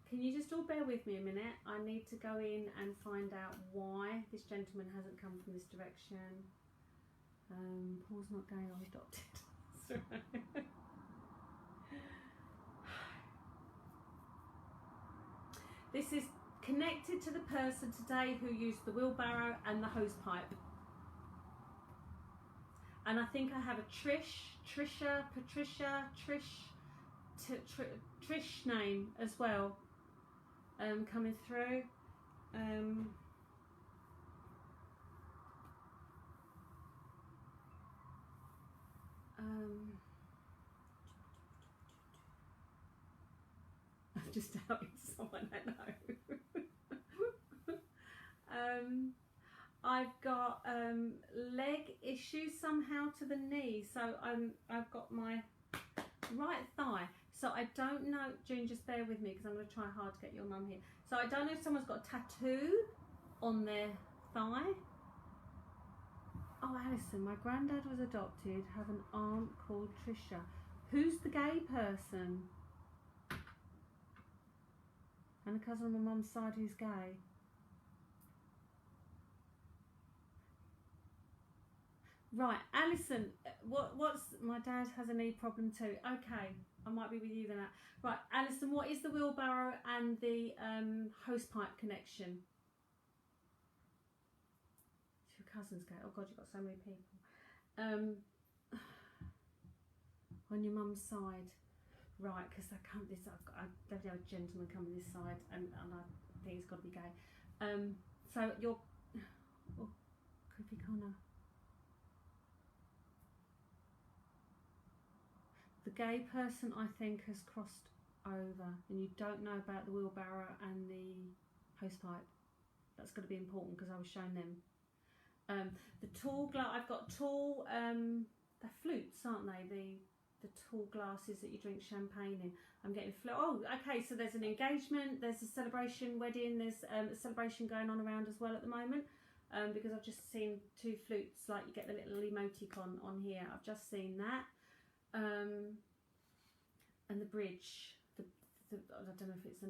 Can you just all bear with me a minute? I need to go in and find out why this gentleman hasn't come from this direction. Paul's not gay or adopted. This is connected to the person today who used the wheelbarrow and the hose pipe. And I think I have a Trisha, Patricia, Trish name as well coming through. I've just outed someone I know. I've got leg issues somehow to the knee, so I've got my right thigh. So I don't know, June, just bear with me because I'm going to try hard to get your mum here. So I don't know if someone's got a tattoo on their thigh. Oh, Alison, my granddad was adopted, have an aunt called Trisha. Who's the gay person? And a cousin on my mum's side who's gay. Right, Alison, what's, my dad has a knee problem too. Okay, I might be with you then. Right, Alison, what is the wheelbarrow and the hose pipe connection? Your cousin's gay. Oh God, you've got so many people. On your mum's side. Right, because I definitely have a gentleman coming this side and I think he's got to be gay. So you're, oh, creepy Connor. The gay person, I think, has crossed over and you don't know about the wheelbarrow and the hose pipe. That's going to be important because I was shown them. The tall glass. I've got tall. They're flutes, aren't they? The tall glasses that you drink champagne in. I'm getting flute. Oh, okay. So there's an engagement. There's a celebration, wedding. There's a celebration going on around as well at the moment. Because I've just seen 2 flutes, like you get the little emoticon on here. I've just seen that. And the bridge. I don't know if it's the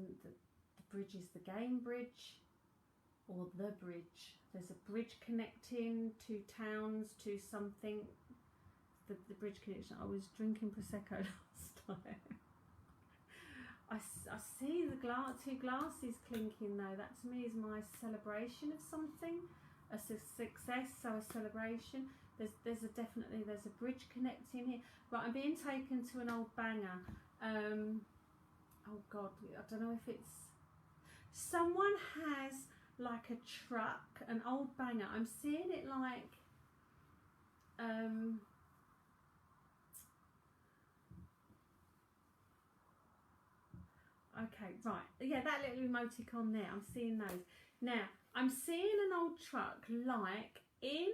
bridge is the game bridge or the bridge. There's a bridge connecting 2 towns to something. The bridge connection. I was drinking Prosecco last time. I see the 2 glasses clinking though. That to me is my celebration of something. A success, so a celebration. There's a bridge connecting here. Right, I'm being taken to an old banger. Oh God, I don't know if it's someone has like a truck, an old banger. I'm seeing it like okay, right. Yeah, that little emoticon there. I'm seeing those. Now, I'm seeing an old truck like in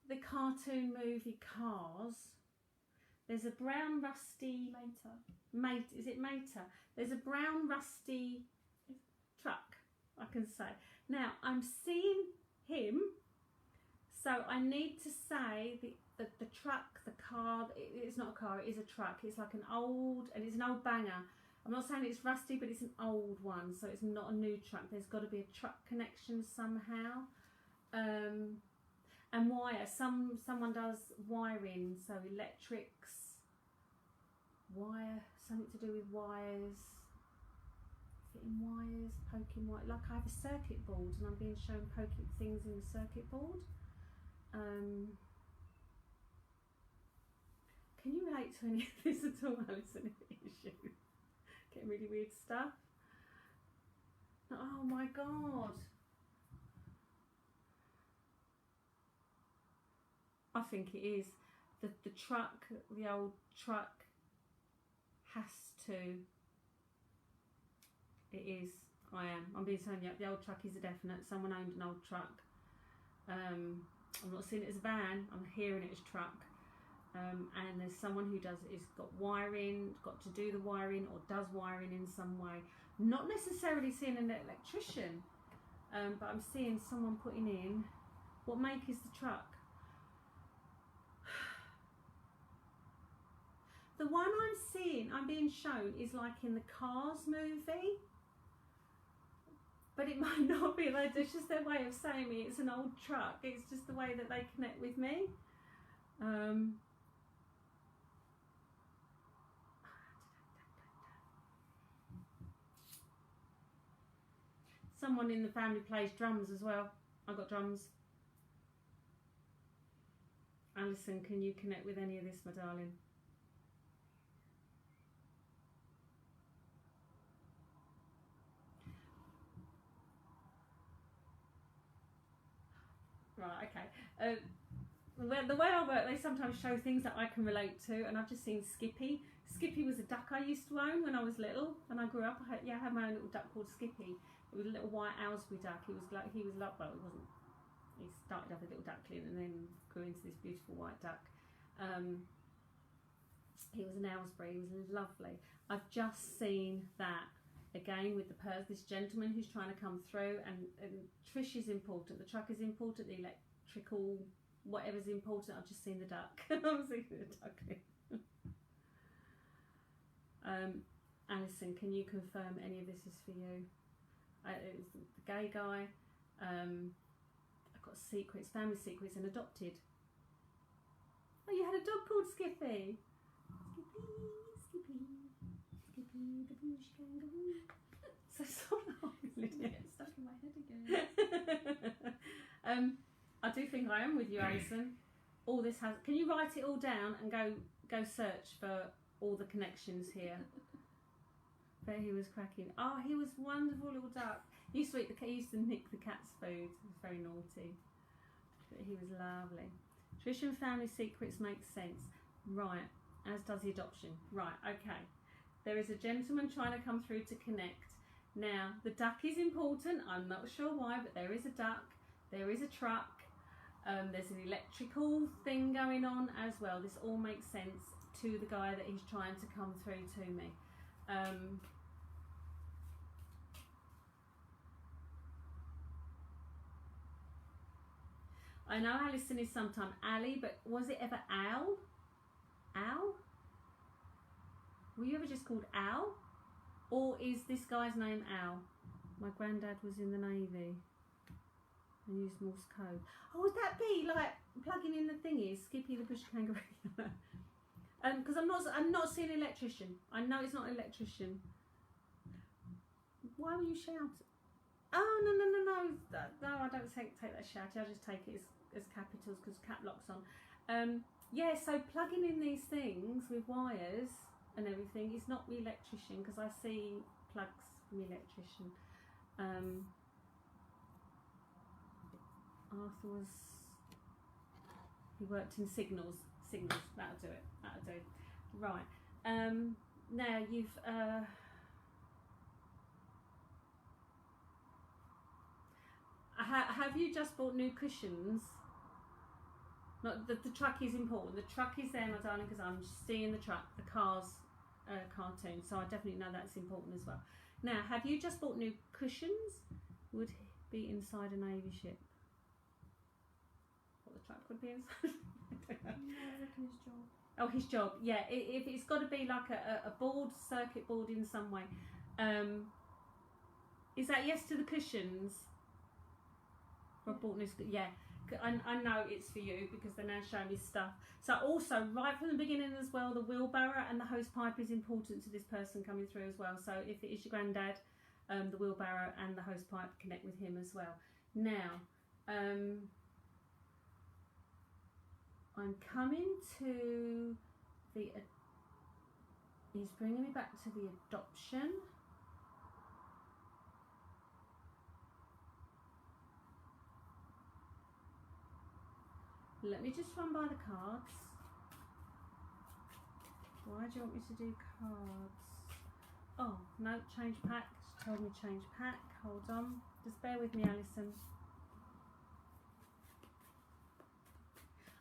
the cartoon movie Cars. There's a brown rusty Is it Mater? There's a brown rusty truck, I can say. Now, I'm seeing him, so I need to say the truck, the car. It's not a car, it is a truck. It's like an old banger. I'm not saying it's rusty, but it's an old one, so it's not a new truck. There's got to be a truck connection somehow. And wire. Someone does wiring, so electrics, wire, something to do with wires, fitting wires, poking wire. Like I have a circuit board, and I'm being shown poking things in the circuit board. Can you relate to any of this at all, Alison? Issue. Getting really weird stuff. Oh my God. I think it is. The truck, the old truck has to. It is. I'm being told the old truck is a definite. Someone owned an old truck. I'm not seeing it as a van. I'm hearing it as truck. And there's someone who is got wiring, got to do the wiring or does wiring in some way. Not necessarily seeing an electrician, but I'm seeing someone putting in. What make is the truck? The one I'm being shown is like in the Cars movie, but it might not be. It's just their way of saying it's an old truck. It's just the way that they connect with me. Someone in the family plays drums as well. I've got drums. Alison, can you connect with any of this, my darling? Right, okay. The way I work, they sometimes show things that I can relate to, and I've just seen Skippy. Skippy was a duck I used to own when I was little, and I grew up. I had my own little duck called Skippy. It was a little white Aylesbury duck. He was like, well, it wasn't. He started off a little duckling and then grew into this beautiful white duck. He was an Aylesbury. He was lovely. I've just seen that again with this gentleman who's trying to come through, and Trish is important. The truck is important. The electrical whatever's important. I've just seen the duck. I'm seeing the duckling. Alison, can you confirm any of this is for you? It was the gay guy. I've got secrets, family secrets, and adopted. Oh, you had a dog called Skippy. Skippy, the bush kangaroo. So somehow it's stuck in my head again. I do think I am with you, Alison. All this has. Can you write it all down and go search for all the connections here? But he was cracking. Oh, he was wonderful little duck. He used to nick the cat's food. He was very naughty. But he was lovely. Trish and family secrets make sense. Right, as does the adoption. Right, okay. There is a gentleman trying to come through to connect. Now, the duck is important. I'm not sure why, but there is a duck. There is a truck. There's an electrical thing going on as well. This all makes sense to the guy that he's trying to come through to me. I know Alison is sometimes Ali, but was it ever Al? Al? Were you ever just called Al? Or is this guy's name Al? My granddad was in the Navy and used Morse code. Oh, would that be like plugging in the thingies, Skippy the bush kangaroo? Because I'm not seeing an electrician. I know it's not an electrician. Why were you shouting? Oh, no. No, I don't take that shouting. I just take it as capitals because cap lock's on. Yeah, so plugging in these things with wires and everything is not the electrician, because I see plugs from the electrician. Arthur he worked in signals, that'll do it. Right, now you've have you just bought new cushions? Not the truck is important. The truck is there, my darling, because I'm seeing the truck, the car's cartoon, so I definitely know that's important as well. Now, have you just bought new cushions? Would be inside a Navy ship. What the truck would be inside? Yeah, I reckon his job. Oh, his job. Yeah, if it's got to be like a board, circuit board in some way. Is that yes to the cushions? I bought new, yeah. I know it's for you because they're now showing me stuff. So also, right from the beginning as well, the wheelbarrow and the hose pipe is important to this person coming through as well. So if it is your granddad, the wheelbarrow and the hose pipe connect with him as well. Now, I'm coming to the, he's bringing me back to the adoption. Let me just run by the cards. Why do you want me to do cards? Oh, no, change pack. She told me change pack. Hold on. Just bear with me, Alison.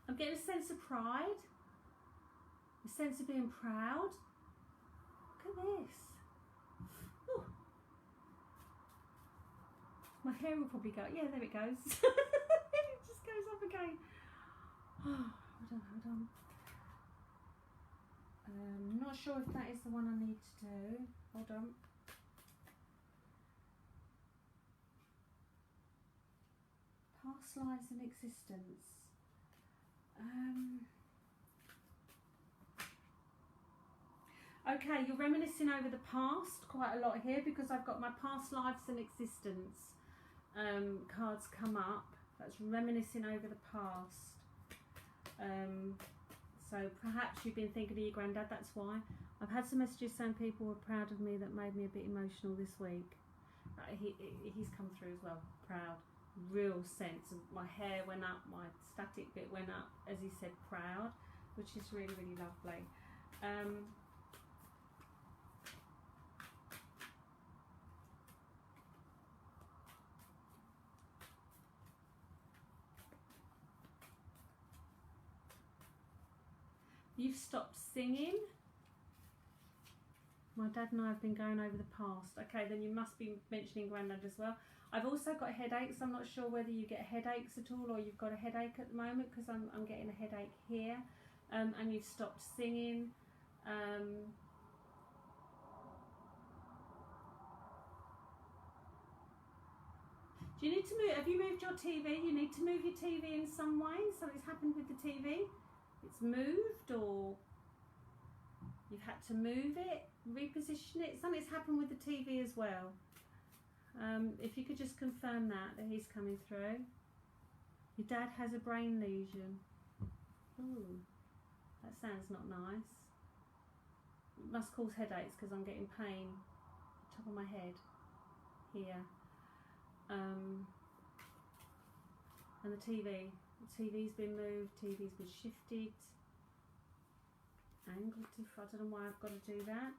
I'm getting a sense of pride. A sense of being proud. Look at this. Ooh. My hair will probably go. Yeah, there it goes. It just goes up again. Oh, hold on. Not sure if that is the one I need to do. Hold on. Past lives and existence. Okay, you're reminiscing over the past quite a lot here, because I've got my past lives and existence cards come up. That's reminiscing over the past. So perhaps you've been thinking of your granddad, that's why. I've had some messages saying people were proud of me, that made me a bit emotional this week. He's come through as well, proud. Real sense of, my hair went up, my static bit went up as he said proud, which is really, really lovely. You've stopped singing. My dad and I have been going over the past. Okay, then you must be mentioning granddad as well. I've also got headaches. I'm not sure whether you get headaches at all, or you've got a headache at the moment, because I'm getting a headache here. And you've stopped singing. Do you need to move? Have you moved your TV? You need to move your TV in some way. Something's happened with the TV. It's moved, or you've had to move it, reposition it. Something's happened with the TV as well. If you could just confirm that he's coming through. Your dad has a brain lesion. Ooh, that sounds not nice. It must cause headaches, because I'm getting pain top of my head here. And the TV's been moved, TV's been shifted, angled. I don't know why I've got to do that.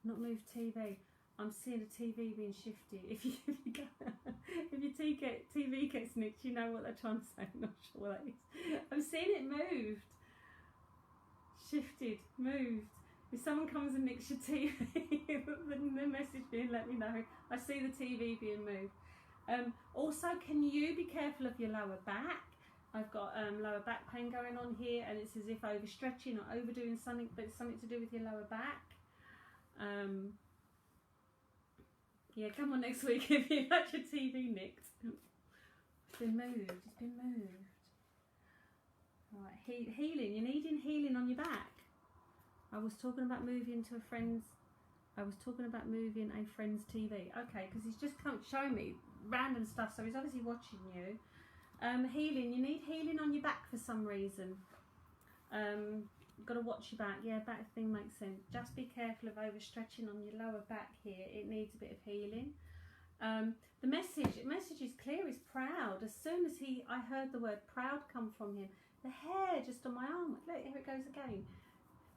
Not moved TV. I'm seeing a TV being shifted. If your TV gets nicked, you know what they're trying to say. I'm not sure what that is. I'm seeing it moved. Shifted, moved. If someone comes and nicks your TV, the message being let me know. I see the TV being moved. Also, can you be careful of your lower back? I've got lower back pain going on here, and it's as if overstretching or overdoing something, but it's something to do with your lower back. Yeah, come on next week if you had your TV nicked. It's been moved. It's been moved. Right, healing. You're needing healing on your back. I was talking about moving to a friend's. I was talking about moving a friend's TV. Okay, because he's just showing me random stuff, so he's obviously watching you. Healing. You need healing on your back for some reason. You've got to watch your back. Yeah, back thing makes sense. Just be careful of overstretching on your lower back here. It needs a bit of healing. The message is clear. He's proud. As soon as I heard the word proud come from him, the hair just on my arm. Look, here it goes again.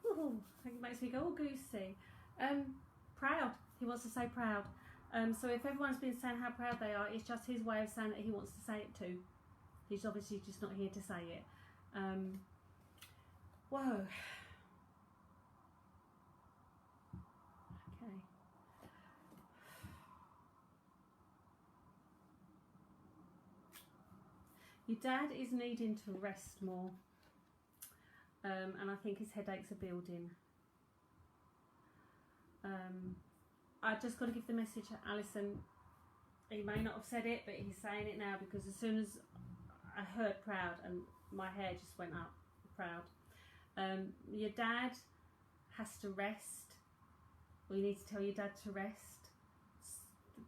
Ooh, it makes me go all goosey. Proud. He wants to say proud. So if everyone's been saying how proud they are, it's just his way of saying that he wants to say it too. He's obviously just not here to say it. Whoa. Okay. Your dad is needing to rest more. And I think his headaches are building. I just got to give the message to Alison. He may not have said it, but he's saying it now, because as soon as I heard proud and my hair just went up, proud. Your dad has to rest, or you need to tell your dad to rest.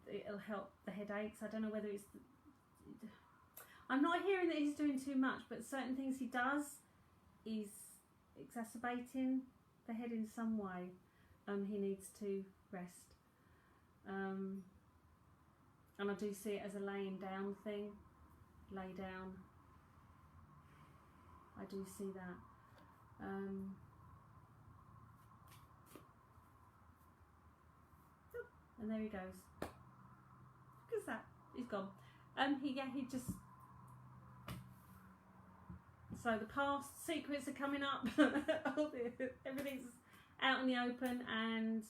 It'll help the headaches. I don't know whether it's... I'm not hearing that he's doing too much, but certain things he does is exacerbating the head in some way. He needs to rest. And I do see it as a laying down thing. Lay down. I do see that. And there he goes. Look at that. He's gone. He just... So the past secrets are coming up. Everything's out in the open, and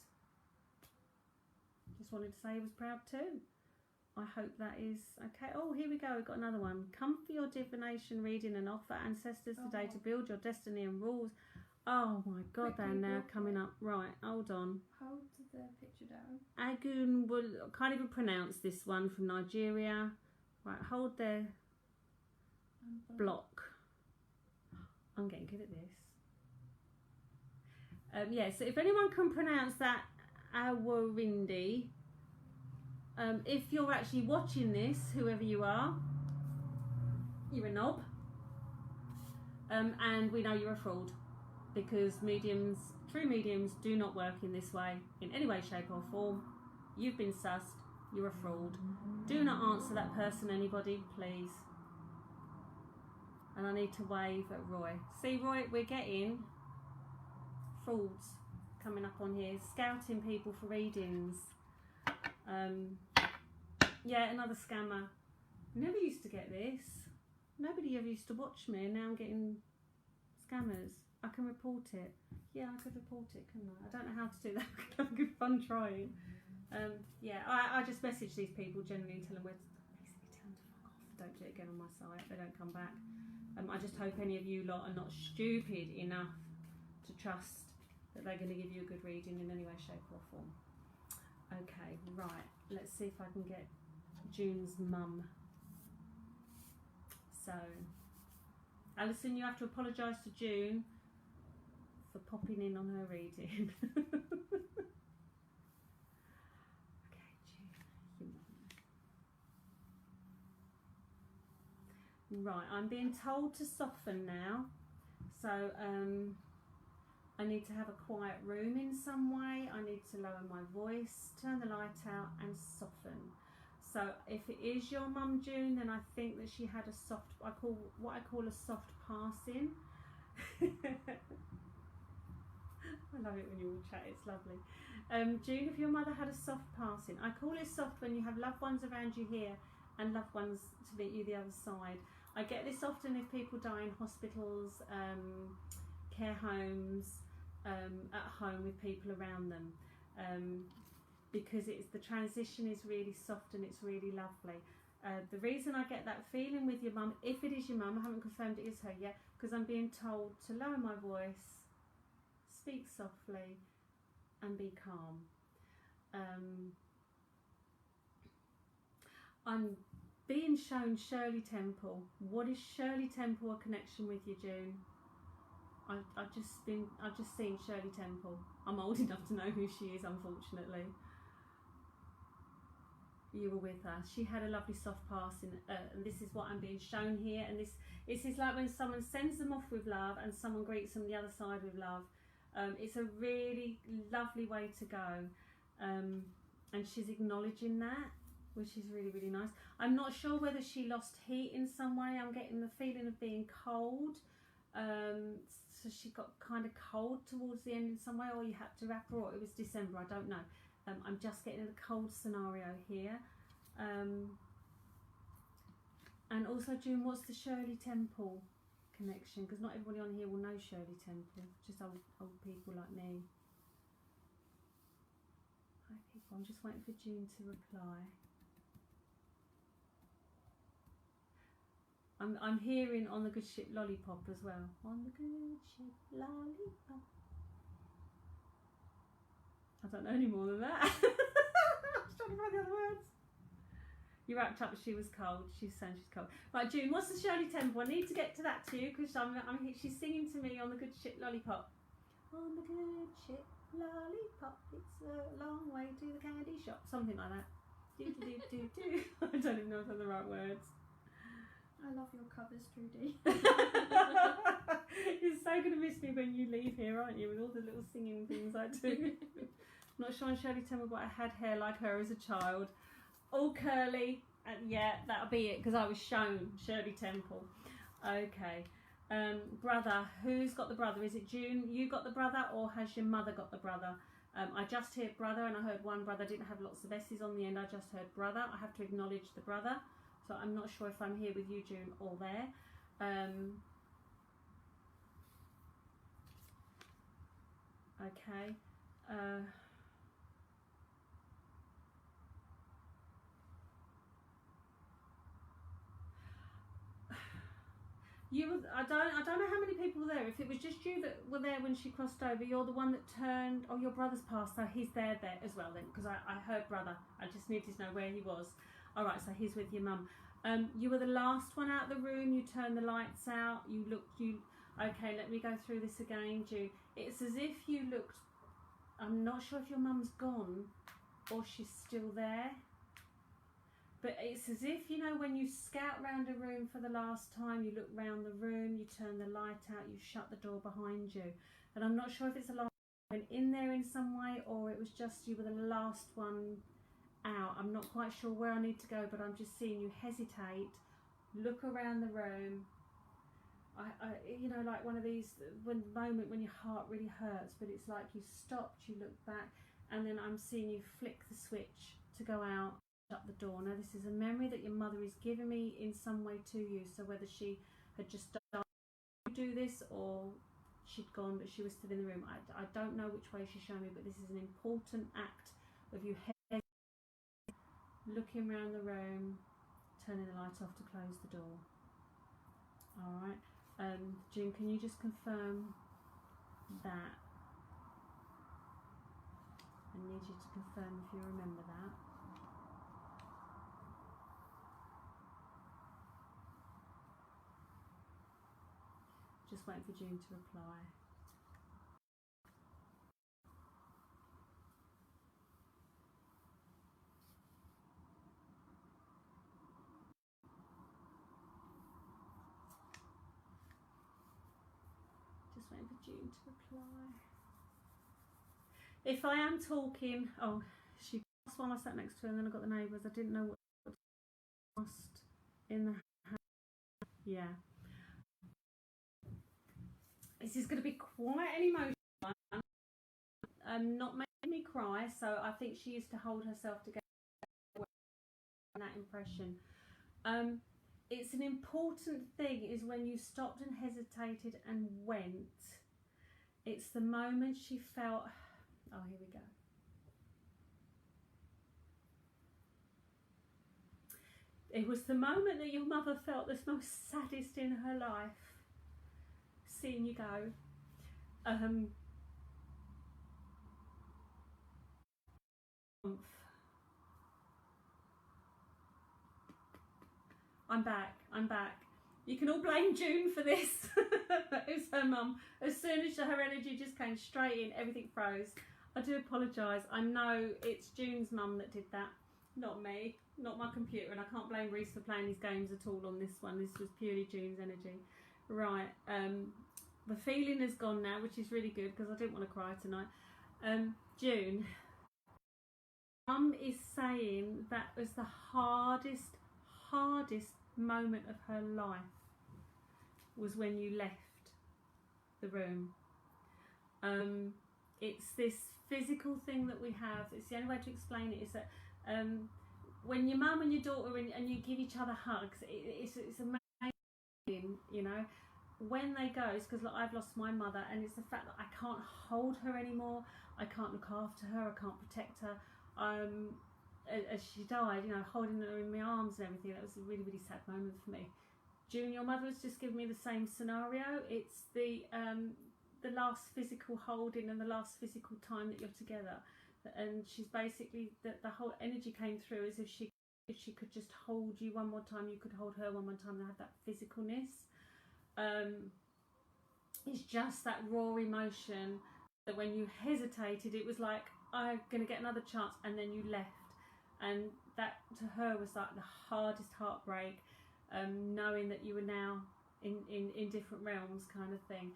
just wanted to say he was proud too. I hope that is okay. Oh, here we go. We've got another one. Come for your divination reading and offer ancestors today to build your destiny and rules. Oh my God, they're now coming up. Right, hold on. Hold the picture down. Agun will can't even pronounce this one, from Nigeria. Right, hold their block. I'm getting good at this. Yeah, so if anyone can pronounce that, Awarindi. If you're actually watching this, whoever you are, you're a knob. And we know you're a fraud, because true mediums do not work in this way, in any way, shape or form. You've been sussed, you're a fraud. Do not answer that person, anybody, please. And I need to wave at Roy. See, Roy, we're getting frauds coming up on here, scouting people for readings. Yeah, another scammer. Never used to get this. Nobody ever used to watch me, and now I'm getting scammers. I can report it. Yeah, I could report it, couldn't I? I don't know how to do that. I've got good fun trying. Yeah, I just message these people generally and tell them where to basically tell them to fuck off. Don't do it again on my site. They don't come back. I just hope any of you lot are not stupid enough to trust that they're going to give you a good reading in any way, shape or form. Okay, right. Let's see if I can get June's mum. So, Alison, you have to apologise to June for popping in on her reading. Okay, June, your mum. Right, I'm being told to soften now. So, I need to have a quiet room in some way. I need to lower my voice, turn the light out and soften. So if it is your mum, June, then I think that she had a soft, what I call a soft passing. I love it when you all chat, it's lovely. June, if your mother had a soft passing, I call it soft when you have loved ones around you here and loved ones to meet you the other side. I get this often if people die in hospitals, care homes, at home with people around them, because the transition is really soft and it's really lovely. The reason I get that feeling with your mum, if it is your mum, I haven't confirmed it is her yet, because I'm being told to lower my voice, speak softly, and be calm. I'm being shown Shirley Temple. What is Shirley Temple a connection with you, June? I've just seen Shirley Temple. I'm old enough to know who she is, unfortunately. You were with her. She had a lovely soft passing, and this is what I'm being shown here. And this is like when someone sends them off with love and someone greets them the other side with love. It's a really lovely way to go, and she's acknowledging that, which is really, really nice. I'm not sure whether she lost heat in some way. I'm getting the feeling of being cold, so she got kind of cold towards the end in some way, or you had to wrap her, or it was December, I don't know. I'm just getting a cold scenario here. And also, June, what's the Shirley Temple connection? Because not everybody on here will know Shirley Temple, just old people like me. Hi people, I'm just waiting for June to reply. I'm hearing On the Good Ship Lollipop as well. On the Good Ship Lollipop. I don't know any more than that. I was trying to find the other words. You wrapped up, she was cold. She's saying she's cold. Right, June, what's the Shirley Temple? I need to get to that too, because she's singing to me On the Good Ship Lollipop. On the good ship lollipop, it's a long way to the candy shop. Something like that. Do, do, do, do, do. I don't even know if they're the right words. I love your covers, Trudi. You're so going to miss me when you leave here, aren't you, with all the little singing things I do. I'm not sure on Shirley Temple, but I had hair like her as a child. All curly, and yeah, that'll be it, because I was shown Shirley Temple. Okay. Brother, who's got the brother? Is it June, you got the brother, or has your mother got the brother? I just heard brother, and I heard one brother, didn't have lots of S's on the end, I just heard brother. I have to acknowledge the brother. So I'm not sure if I'm here with you, June, or there. Okay. I don't know how many people were there. If it was just you that were there when she crossed over, you're the one that turned. Oh, your brother's passed, so he's there as well then, because I heard brother. I just needed to know where he was. All right, so he's with your mum. You were the last one out of the room. You turned the lights out. Okay, let me go through this again, June. It's as if you looked. I'm not sure if your mum's gone or she's still there. But it's as if, you know, when you scout round a room for the last time, you look round the room, you turn the light out, you shut the door behind you. And I'm not sure if it's a last one in there in some way, or it was just you were the last one out. I'm not quite sure where I need to go, but I'm just seeing you hesitate, look around the room. You know, like one of these, when the moment when your heart really hurts, but it's like you stopped, you look back, and then I'm seeing you flick the switch to go out, shut the door. Now this is a memory that your mother is giving me in some way to you, so whether she had just died to do this or she'd gone but she was still in the room, I don't know which way she's showing me, but this is an important act of you looking around the room, turning the light off to close the door. Alright, June, can you just confirm that? I need you to confirm if you remember that. Just waiting for June to reply. Just waiting for June to reply. If I am talking, oh, she passed while I sat next to her, and then I got the neighbours. I didn't know what passed in the house. Yeah. This is going to be quite an emotional one. not made me cry, so I think she used to hold herself together in that impression. It's an important thing is when you stopped and hesitated and went. It's the moment she felt, oh, here we go. It was the moment that your mother felt the most saddest in her life, seeing you go. I'm back. You can all blame June for this. It was her mum. As soon as her energy just came straight in, everything froze. I do apologise. I know it's June's mum that did that, not me, not my computer, and I can't blame Reese for playing his games at all on this one. This was purely June's energy. Right, the feeling is gone now, which is really good because I didn't want to cry tonight. June, mum is saying that was the hardest moment of her life was when you left the room. It's this physical thing that we have. It's the only way to explain it is that when your mum and your daughter and you give each other hugs, it's amazing, you know. When they go, it's because I've lost my mother, and it's the fact that I can't hold her anymore. I can't look after her. I can't protect her. As she died, you know, holding her in my arms and everything, that was a really, really sad moment for me. June, your mother has just given me the same scenario. It's the last physical holding and the last physical time that you're together, and she's basically the whole energy came through as if she could just hold you one more time, you could hold her one more time, and have that physicalness. It's just that raw emotion that when you hesitated, it was like, I'm gonna get another chance, and then you left. And that to her was like the hardest heartbreak, knowing that you were now in different realms, kind of thing.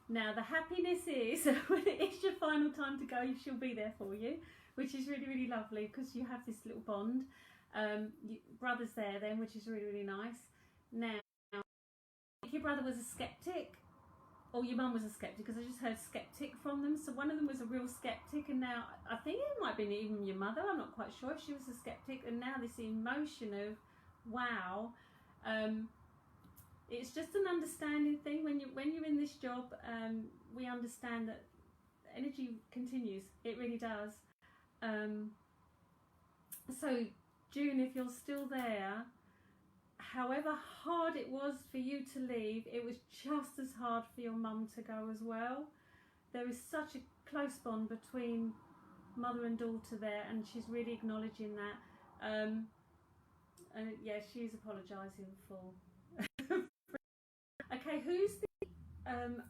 Now the happiness is when it is your final time to go, she'll be there for you, which is really, really lovely because you have this little bond. Brother's there then, which is really, really nice. Now, if your brother was a skeptic, or your mum was a skeptic, because I just heard skeptic from them. So one of them was a real skeptic, and now I think it might have been even your mother. I'm not quite sure if she was a skeptic, and now this emotion of wow. It's just an understanding thing. When you're in this job, we understand that energy continues. It really does. So June, if you're still there, however hard it was for you to leave, it was just as hard for your mum to go as well. There is such a close bond between mother and daughter there, and she's really acknowledging that. And yeah, she's apologising for. Okay, who's the?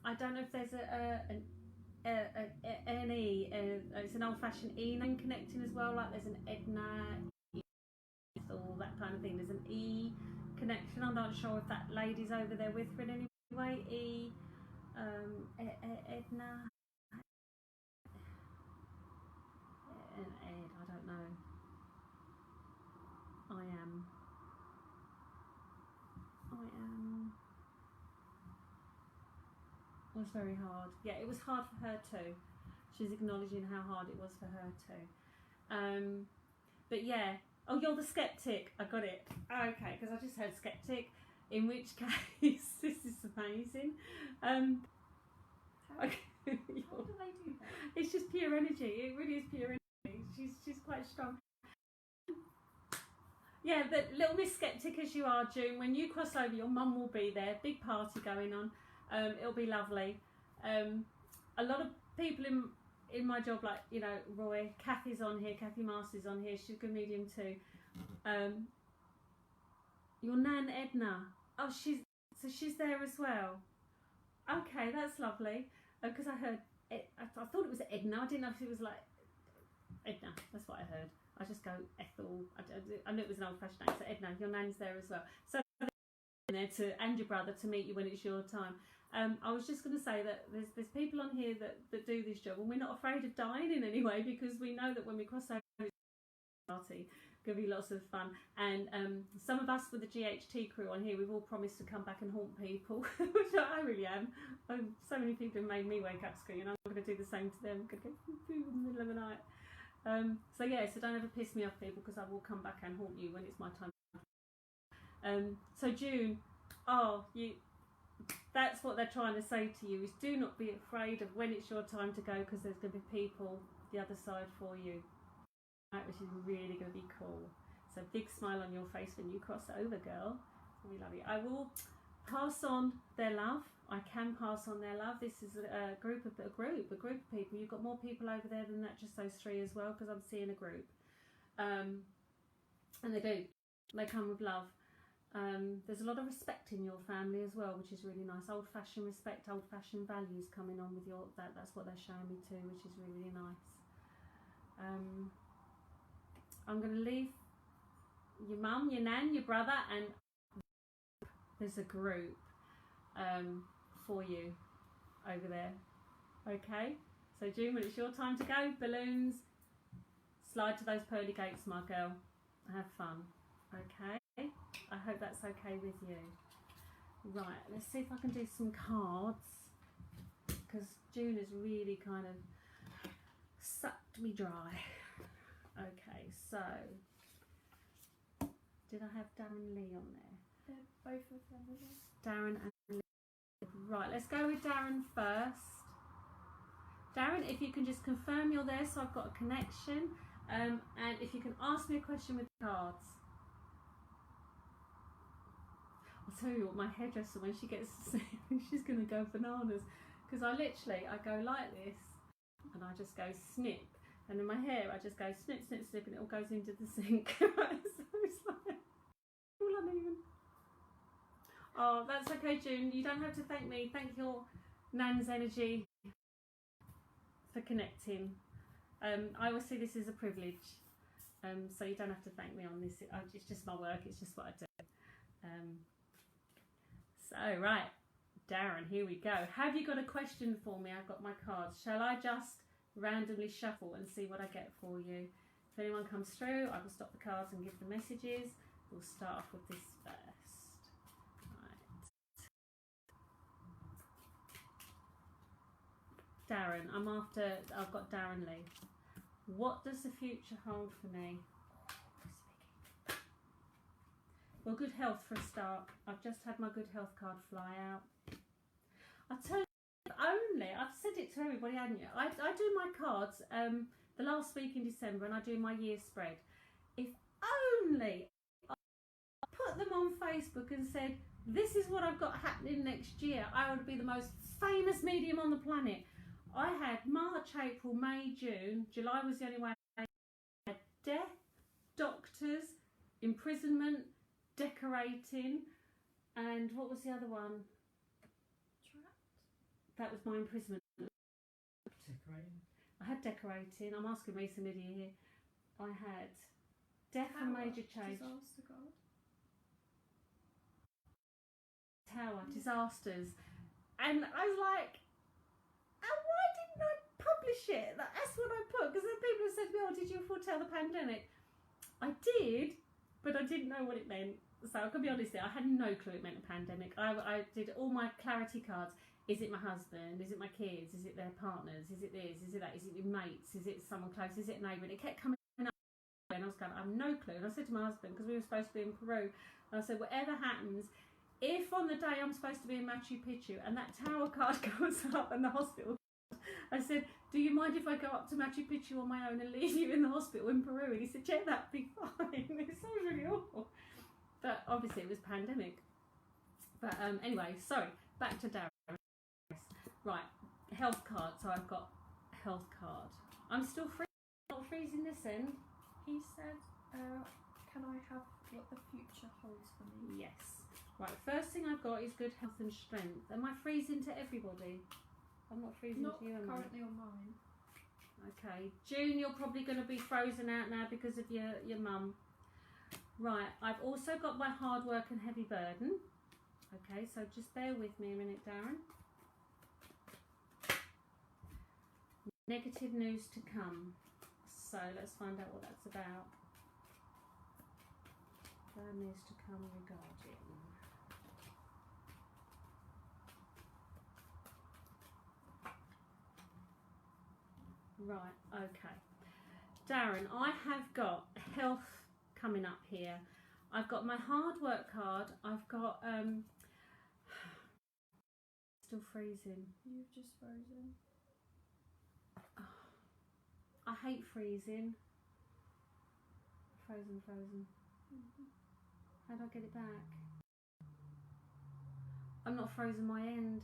I don't know if there's an E. It's an old-fashioned E name connecting as well. Like there's an Edna, or that kind of thing. There's an E connection. I'm not sure if that lady's over there with her in any way. E, Edna, and Ed. I don't know. I am. It was very hard. Yeah, it was hard for her too. She's acknowledging how hard it was for her too. But yeah. Oh, you're the skeptic. I got it. Okay, because I just heard skeptic. In which case, this is amazing. Okay. How do they do that? It's just pure energy. It really is pure energy. She's quite strong. Yeah, the little Miss Skeptic as you are, June, when you cross over, your mum will be there. Big party going on. It'll be lovely. A lot of people in my job, like, you know, Roy, Kathy's on here, Kathy Masters on here, she's a good medium too. Your nan Edna, oh, she's there as well. Okay, that's lovely. Because I heard, I thought it was Edna, I didn't know if it was like Edna, that's what I heard. I just go Ethel, I knew it was an old-fashioned name, so Edna, your nan's there as well. So there and your brother to meet you when it's your time. I was just going to say that there's people on here that do this job, and we're not afraid of dying in any way, because we know that when we cross over party, Gonna be lots of fun. And some of us with the GHT crew on here, we've all promised to come back and haunt people, which I really am. So many people have made me wake up screaming. I'm going to do the same to them. I'm going to go in the middle of the night. So don't ever piss me off, people, because I will come back and haunt you when it's my time. So June, that's what they're trying to say to you, is do not be afraid of when it's your time to go, because there's going to be people the other side for you, right, which is really going to be cool. So big smile on your face when you cross over, girl. We love you. I will pass on their love. I can pass on their love. This is a group of people. You've got more people over there than that, just those three as well, because I'm seeing a group. And they come with love. There's a lot of respect in your family as well, which is really nice. Old-fashioned respect, old-fashioned values coming on with your that's what they're showing me too, which is really, really nice. I'm going to leave your mum, your nan, your brother, and there's a group for you over there. Okay, so June, when it's your time to go, balloons, slide to those pearly gates, my girl. Have fun. Okay, I hope that's okay with you. Right, let's see if I can do some cards, because June has really kind of sucked me dry. Okay, so did I have Darren Lee on there? Both of them are there. Darren and Lee. Right, let's go with Darren first. Darren, if you can just confirm you're there, so I've got a connection, and if you can ask me a question with cards. I'll tell you what, my hairdresser, when she gets to see me, she's going to go bananas, because I go like this, and I just go snip, and in my hair I just go snip, snip, snip, and it all goes into the sink. So it's like all uneven. Oh, that's okay, June. You don't have to thank me. Thank your nan's energy for connecting. I always see this as a privilege, so you don't have to thank me on this. It's just my work. It's just what I do. So, right, Darren, here we go. Have you got a question for me? I've got my cards. Shall I just randomly shuffle and see what I get for you? If anyone comes through, I will stop the cards and give the messages. We'll start off with this first. Right. Darren, I've got Darren Lee. What does the future hold for me? Well, good health for a start. I've just had my good health card fly out. I tell you, I've said it to everybody, haven't you? I do my cards the last week in December, and I do my year spread. If only I put them on Facebook and said, this is what I've got happening next year, I would be the most famous medium on the planet. I had March, April, May, June. July was the only way. I had death, doctors, imprisonment, decorating, and what was the other one? Trapped. That was my imprisonment. Decorating. I had decorating. I'm asking Reese and Lydia here. I had death and major change. Disaster card. Tower, disasters. And I was like, oh, why didn't I publish it? That's what I put. Because then people have said to me, oh, did you foretell the pandemic? I did, but I didn't know what it meant. So I can be honest here, I had no clue it meant a pandemic. I did all my clarity cards. Is it my husband? Is it my kids? Is it their partners? Is it this? Is it that? Is it your mates? Is it someone close? Is it a neighbour? And it kept coming up, and I was going, I have no clue. And I said to my husband, because we were supposed to be in Peru, and I said, whatever happens, if on the day I'm supposed to be in Machu Picchu and that tower card goes up and the hospital, I said, do you mind if I go up to Machu Picchu on my own and leave you in the hospital in Peru? And he said, yeah, that'd be fine. It sounds really awful. But obviously it was pandemic. But anyway, sorry, back to Darren. Right, health card. So I've got health card. I'm still not freezing this end. He said, can I have what the future holds for me? Yes. Right, first thing I've got is good health and strength. Am I freezing to everybody? I'm not freezing Not to you, am I? currently on mine. Okay, June, you're probably going to be frozen out now because of your mum. Right, I've also got my hard work and heavy burden. Okay, so just bear with me a minute, Darren. Negative news to come. So let's find out what that's about. Sadness to come regarding. Right, okay. Darren, I have got health coming up here. I've got my hard work card. I've got still freezing. You've just frozen. I hate freezing. Frozen. How do I get it back? I'm not frozen my end.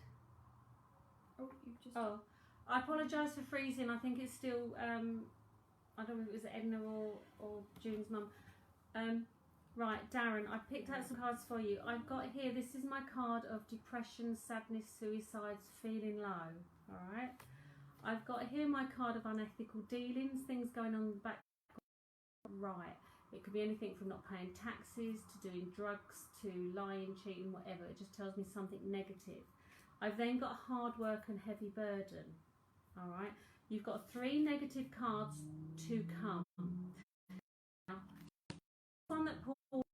Oh, you've just. Oh, I apologise for freezing. I think it's still I don't know if it was Edna or June's mum. Right, Darren, I picked out some cards for you. I've got here, this is my card of depression, sadness, suicides, feeling low. Alright. I've got here my card of unethical dealings, things going on in the back right. It could be anything from not paying taxes to doing drugs to lying, cheating, whatever. It just tells me something negative. I've then got hard work and heavy burden. Alright. You've got 3 negative cards to come. Now, one that pulls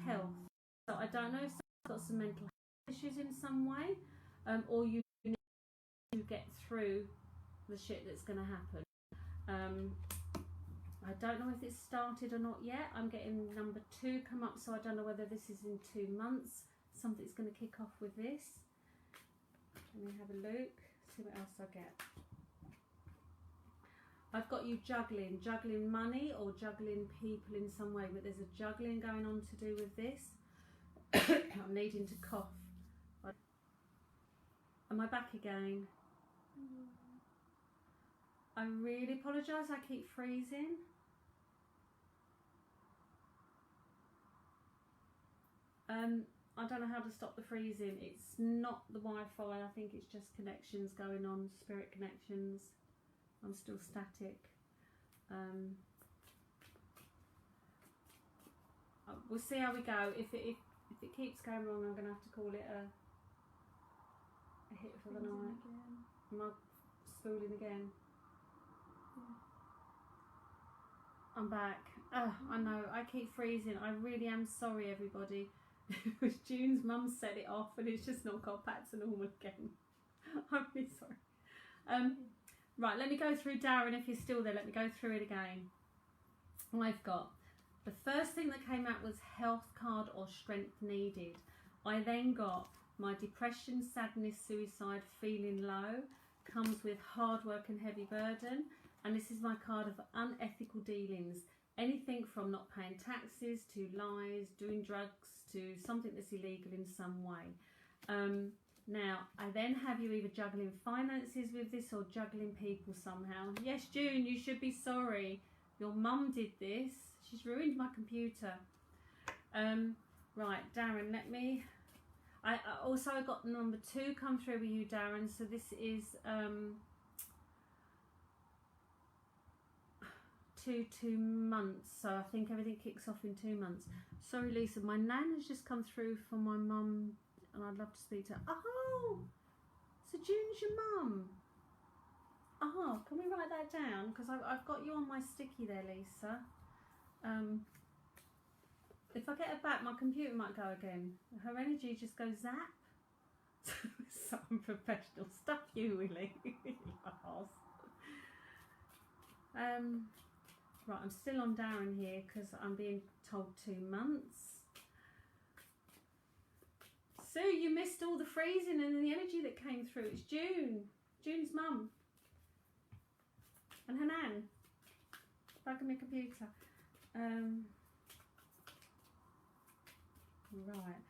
health. So I don't know if someone's got some mental health issues in some way, or you need to get through the shit that's going to happen. I don't know if it's started or not yet. I'm getting number 2 come up, so I don't know whether this is in 2 months. Something's going to kick off with this. Let me have a look, see what else I get. I've got you juggling money or juggling people in some way, but there's a juggling going on to do with this. I'm needing to cough. Am I back again? I really apologise, I keep freezing. I don't know how to stop the freezing. It's not the Wi-Fi, I think it's just connections going on, spirit connections. I'm still static. We'll see how we go. If it keeps going wrong, I'm going to have to call it a hit for the night. Am I spooling again? Yeah. I'm back. I know, I keep freezing. I really am sorry, everybody. It was June's mum set it off and it's just not got back to normal again. I'm really sorry. Right, let me go through, Darren, if you're still there, let me go through it again. I've got, the first thing that came out was health card or strength needed. I then got my depression, sadness, suicide, feeling low, comes with hard work and heavy burden. And this is my card of unethical dealings. Anything from not paying taxes to lies, doing drugs to something that's illegal in some way. Now, I then have you either juggling finances with this or juggling people somehow. Yes, June, you should be sorry. Your mum did this. She's ruined my computer. Right, Darren, let me... I also got number 2 come through with you, Darren. So this is 2 months. So I think everything kicks off in 2 months. Sorry, Lisa, my nan has just come through from my mum. And I'd love to speak to her. Oh, so June's your mum. Oh, can we write that down? Because I've got you on my sticky there, Lisa. If I get her back, my computer might go again. Her energy just goes zap. So unprofessional stuff, you really. Right, I'm still on Darren here because I'm being told 2 months. Sue, you missed all the freezing and the energy that came through. It's June. June's mum. And her nan. Back on my computer. Right.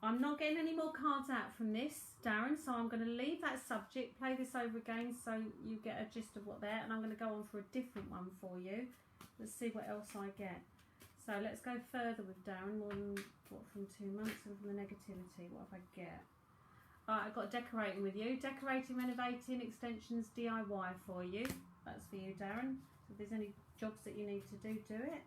I'm not getting any more cards out from this, Darren, so I'm going to leave that subject, play this over again so you get a gist of what there, and I'm going to go on for a different one for you. Let's see what else I get. So let's go further with Darren, more than what, from 2 months and from the negativity. What have I get? I've got decorating with you. Decorating, renovating, extensions, DIY for you. That's for you, Darren. So if there's any jobs that you need to do, do it.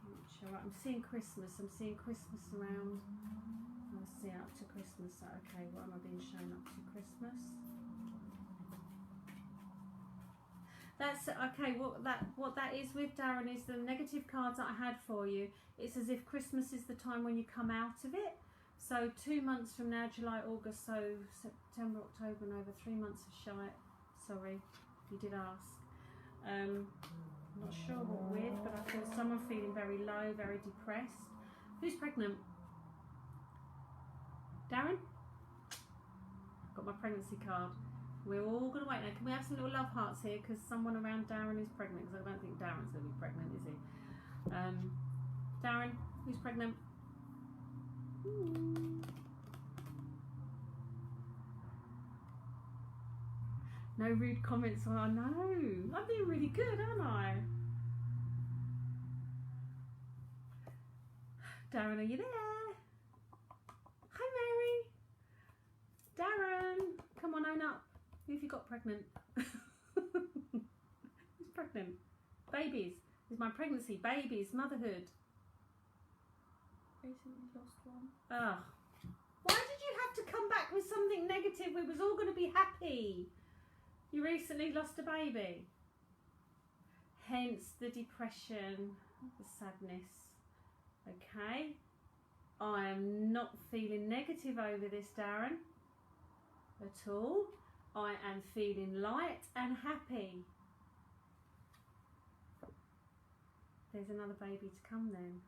Future. Right, I'm seeing Christmas. I'm seeing Christmas around. I'll see up to Christmas. Okay, what am I being shown up to Christmas? That's okay. What that is with Darren is the negative cards that I had for you. It's as if Christmas is the time when you come out of it. So 2 months from now, July, August, so September, October, November, 3 months of shite. Sorry, you did ask. I'm not sure what with, but I feel someone feeling very low, very depressed. Who's pregnant? Darren? I've got my pregnancy card. We're all going to wait now. Can we have some little love hearts here? Because someone around Darren is pregnant. Because I don't think Darren's going to be pregnant, is he? Darren, who's pregnant? No rude comments on. I know. I'm being really good, aren't I? Darren, are you there? Hi, Mary. Darren, come on, own up. Who have you got pregnant? Who's pregnant? Babies. This is my pregnancy. Babies. Motherhood. Recently lost one. Ugh. Why did you have to come back with something negative? We was all going to be happy. You recently lost a baby. Hence the depression, the sadness. Okay. I am not feeling negative over this, Darren. At all. I am feeling light and happy. There's another baby to come then.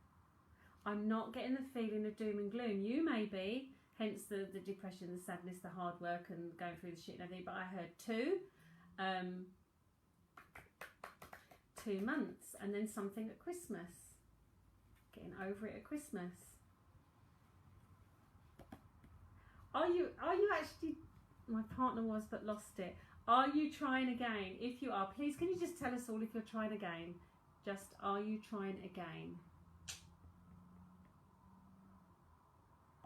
I'm not getting the feeling of doom and gloom. You may be, hence the depression, the sadness, the hard work and going through the shit and everything, but I heard 2 months and then something at Christmas. Getting over it at Christmas. Are you actually, my partner was but lost it. Are you trying again? If you are, please can you just tell us all if you're trying again? Just, are you trying again?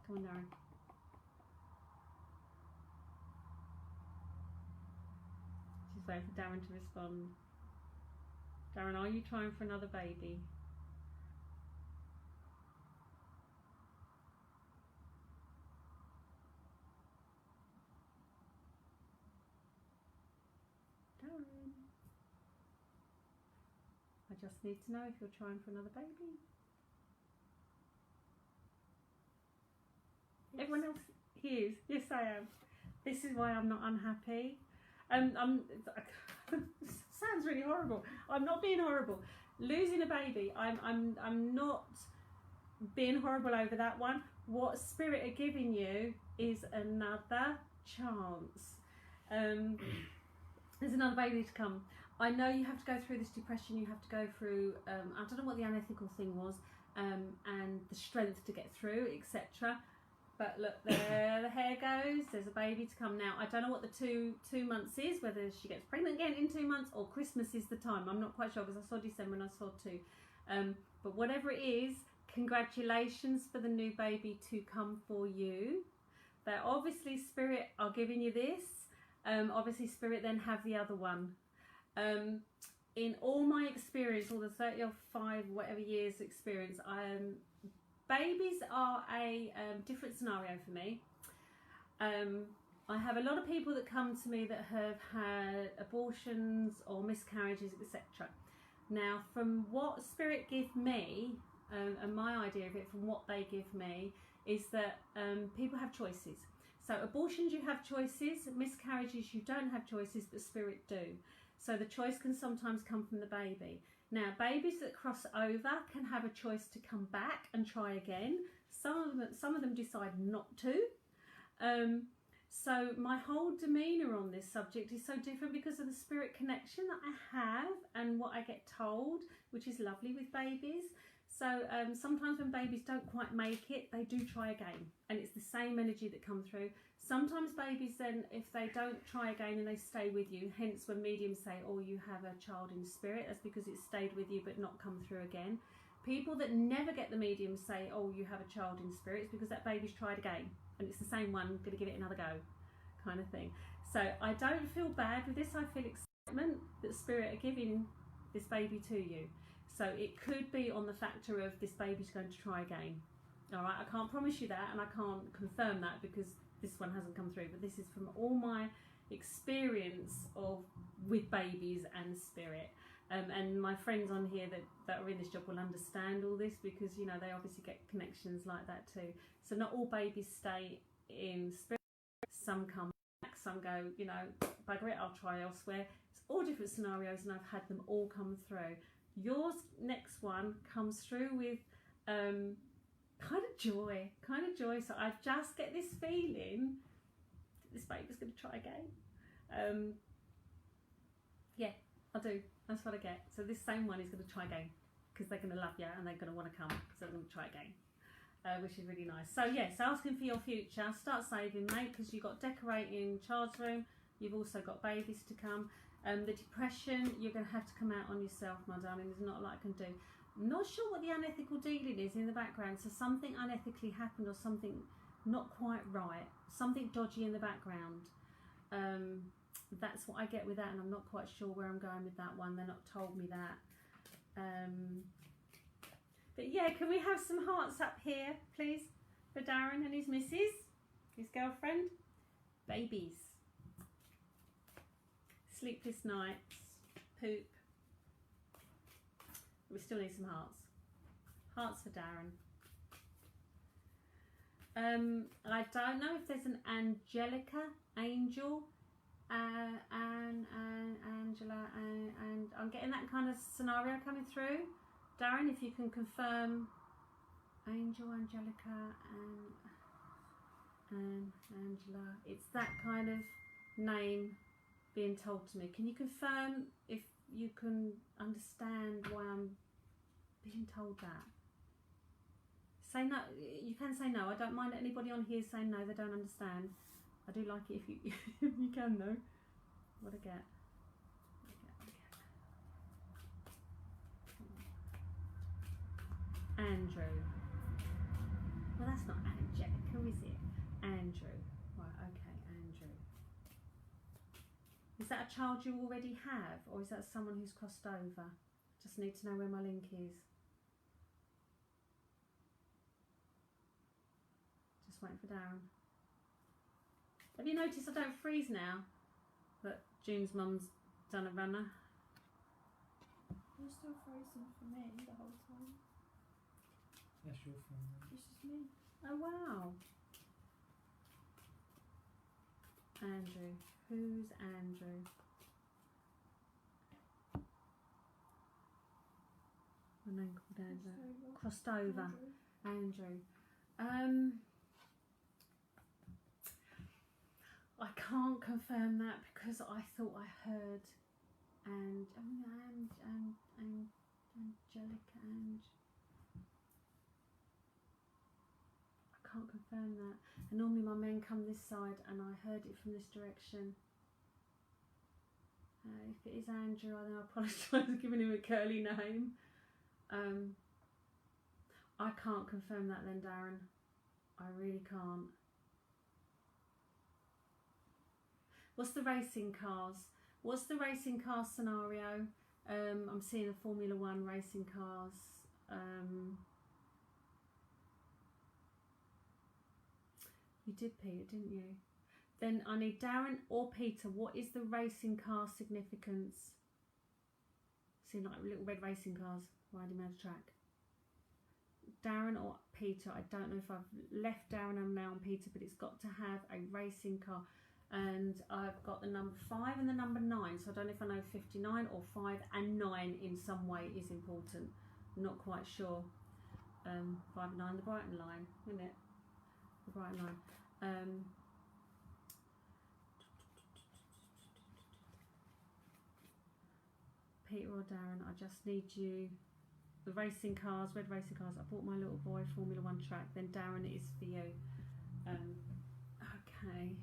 Come on, Darren. She's waiting for Darren to respond. Darren, are you trying for another baby? Darren. I just need to know if you're trying for another baby. Yes. Everyone else, he is. Yes, I am. This is why I'm not unhappy. Sounds really horrible. I'm not being horrible. Losing a baby, I'm not being horrible over that one. What Spirit are giving you is another chance. There's another baby to come. I know you have to go through this depression. You have to go through. I don't know what the unethical thing was, and the strength to get through, etc. But look, there the hair goes. There's a baby to come now. I don't know what the two months is, whether she gets pregnant again in 2 months or Christmas is the time. I'm not quite sure because I saw December and I saw 2. But whatever it is, congratulations for the new baby to come for you. That obviously Spirit are giving you this. Obviously Spirit then have the other one. In all my experience, all the 30 or 5 whatever years experience, babies are a different scenario for me. I have a lot of people that come to me that have had abortions or miscarriages, etc. Now, from what Spirit give me, and my idea of it, from what they give me, is that people have choices. So abortions, you have choices. Miscarriages, you don't have choices, but Spirit do. So the choice can sometimes come from the baby. Now, babies that cross over can have a choice to come back and try again. Some of them decide not to. So my whole demeanour on this subject is so different because of the spirit connection that I have and what I get told, which is lovely with babies. So sometimes when babies don't quite make it, they do try again. And it's the same energy that comes through. Sometimes babies then, if they don't try again and they stay with you, hence when mediums say, oh, you have a child in spirit, that's because it stayed with you but not come through again. People that never get the mediums say, oh, you have a child in spirit, it's because that baby's tried again. And it's the same one, going to give it another go, kind of thing. So I don't feel bad with this. I feel excitement that Spirit are giving this baby to you. So it could be on the factor of this baby's going to try again. All right, I can't promise you that and I can't confirm that because this one hasn't come through. But this is from all my experience of with babies and spirit. And my friends on here that are in this job will understand all this, because you know they obviously get connections like that too. So not all babies stay in spirit. Some come back, some go, you know, bugger it, I'll try elsewhere. It's all different scenarios, and I've had them all come through. Yours next one comes through with kind of joy. So I just get this feeling that this baby's going to try again. Yeah, I do. That's what I get. So this same one is going to try again, because they're going to love you and they're going to want to come. So they're going to try again, which is really nice. So yes, asking for your future. Start saving, mate, because you've got decorating child's room. You've also got babies to come. The depression, you're going to have to come out on yourself, my darling. There's not a lot I can do. I'm not sure what the unethical dealing is in the background. So something unethically happened, or something not quite right. Something dodgy in the background. That's what I get with that, and I'm not quite sure where I'm going with that one. They're not told me that. But yeah, can we have some hearts up here, please, for Darren and his missus, his girlfriend? Babies. Sleepless nights. Poop. We still need some hearts. Hearts for Darren. I don't know if there's an angel, and Angela, and I'm getting that kind of scenario coming through. Darren, if you can confirm Angel, Angelica, and Angela, it's that kind of name being told to me. Can you confirm if you can understand why I'm being told that? Say no. You can say no. I don't mind anybody on here saying no, they don't understand. I do like it if you if you can though. What I get? Andrew. Well, that's not Angelica, is it? Andrew. Right, okay, Andrew. Is that a child you already have, or is that someone who's crossed over? Just need to know where my link is. Just waiting for Darren. Have you noticed I don't freeze now that June's mum's done a runner? You're still frozen for me the whole time. That's your phone. It's just me. Oh wow. Andrew. Who's Andrew? My name called Andrew. Crossed over. Andrew. I can't confirm that because I thought I heard Angelica, I can't confirm that. And normally my men come this side, and I heard it from this direction. If it is Andrew, then I apologise for giving him a curly name. I can't confirm that then, Darren. I really can't. What's the racing cars? What's the racing car scenario? I'm seeing a Formula One racing cars. You did, Peter, didn't you? Then I need Darren or Peter. What is the racing car significance? See, like little red racing cars riding around the track. Darren or Peter. I don't know if I've left Darren and now on Peter, but it's got to have a racing car. And I've got the number 5 and the number 9, so I don't know if I know 59 or 5 and 9 in some way is important. I'm not quite sure. 5 and 9, the Brighton line, isn't it? The Brighton line. Peter or Darren, I just need you. The racing cars, red racing cars. I bought my little boy Formula One track. Then Darren, it is for you. Okay.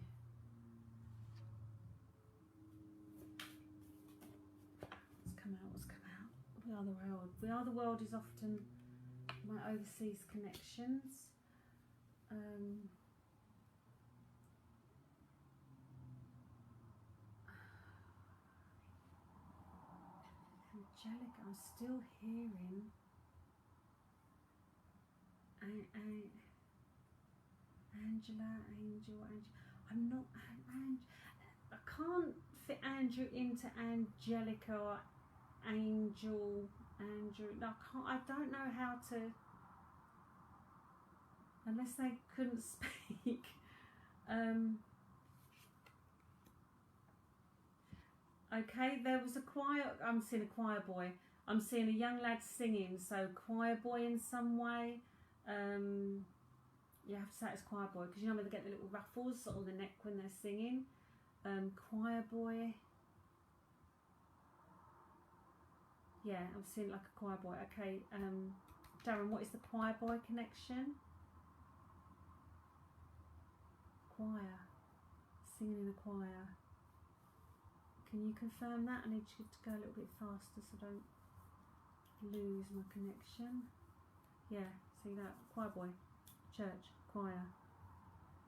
What's come out? We Are the World. We Are the World is often my overseas connections. Angelica, I'm still hearing. Angela, Angel. I'm not. I can't fit Andrew into Angelica or Angel. Andrew. No, I don't know how to. Unless they couldn't speak. Okay, there was a choir. I'm seeing a choir boy. I'm seeing a young lad singing. So choir boy in some way. You have to say it's choir boy because you know when they get the little ruffles on the neck when they're singing. Choir boy. Yeah, I'm seeing like a choir boy. Okay, Darren, what is the choir boy connection? Choir. Singing in a choir. Can you confirm that? I need you to go a little bit faster so I don't lose my connection. Yeah, see that? Choir boy. Church. Choir.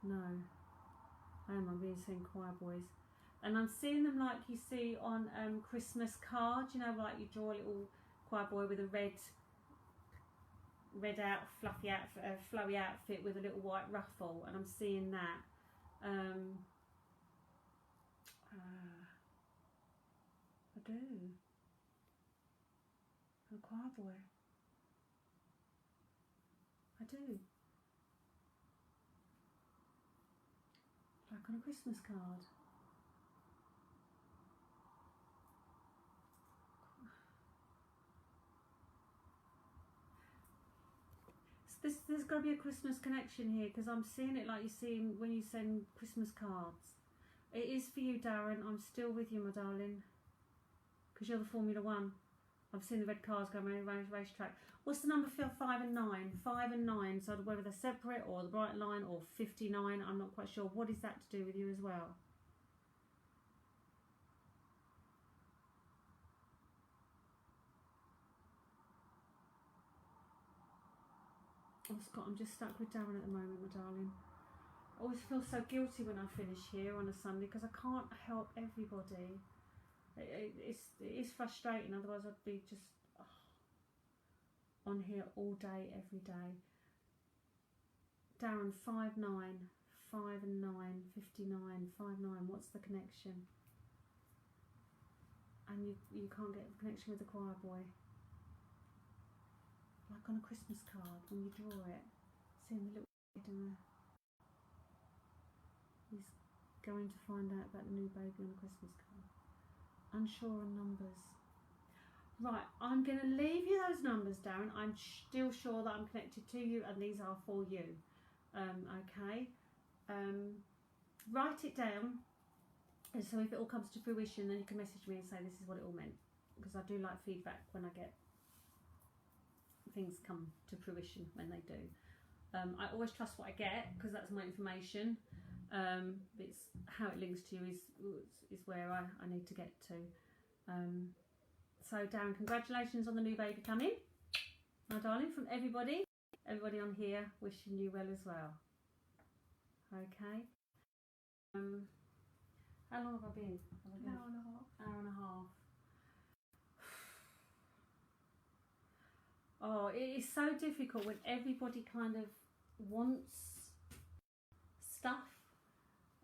No. I'm being seen choir boys. And I'm seeing them like you see on Christmas cards, you know, like you draw a little choir boy with a flowy outfit with a little white ruffle, and I'm seeing that. I do. A choir boy. I do. Like on a Christmas card. There's got to be a Christmas connection here because I'm seeing it like you see when you send Christmas cards. It is for you, Darren. I'm still with you, my darling. Because you're the Formula One. I've seen the red cars going around the racetrack. What's the number for 5 and 9? 5 and 9. So whether they're separate or the bright line or 59, I'm not quite sure. What is that to do with you as well? Oh, Scott, I'm just stuck with Darren at the moment, my darling. I always feel so guilty when I finish here on a Sunday because I can't help everybody. It is frustrating, otherwise I'd be just on here all day, every day. Darren, 5, 9, 5 and 9, 59, 5, 9, what's the connection? And you can't get the connection with the choir boy. Like on a Christmas card, when you draw it, seeing the little kid in there. He's going to find out about the new baby on a Christmas card. Unsure on numbers. Right, I'm going to leave you those numbers, Darren. I'm still sure that I'm connected to you and these are for you. Okay. Write it down. And so if it all comes to fruition, then you can message me and say this is what it all meant. Because I do like feedback when I get things come to fruition when they do. I always trust what I get because that's my information. It's how it links to you is where I need to get to. So Darren, congratulations on the new baby coming, my darling, from everybody on here wishing you well as well. Okay. How long have I been? An hour and a half. Hour and a half. Oh, it is so difficult when everybody kind of wants stuff.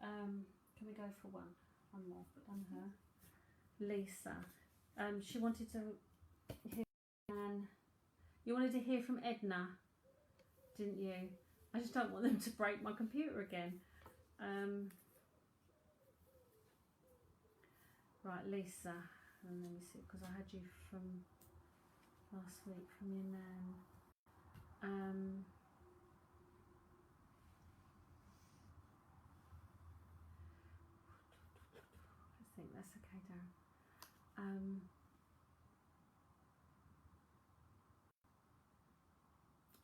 Can we go for one more? But done her. Lisa. She wanted to hear. You wanted to hear from Edna, didn't you? I just don't want them to break my computer again. Right, Lisa. And let me see, because I had you from last week from your nan. I think that's okay, Darren.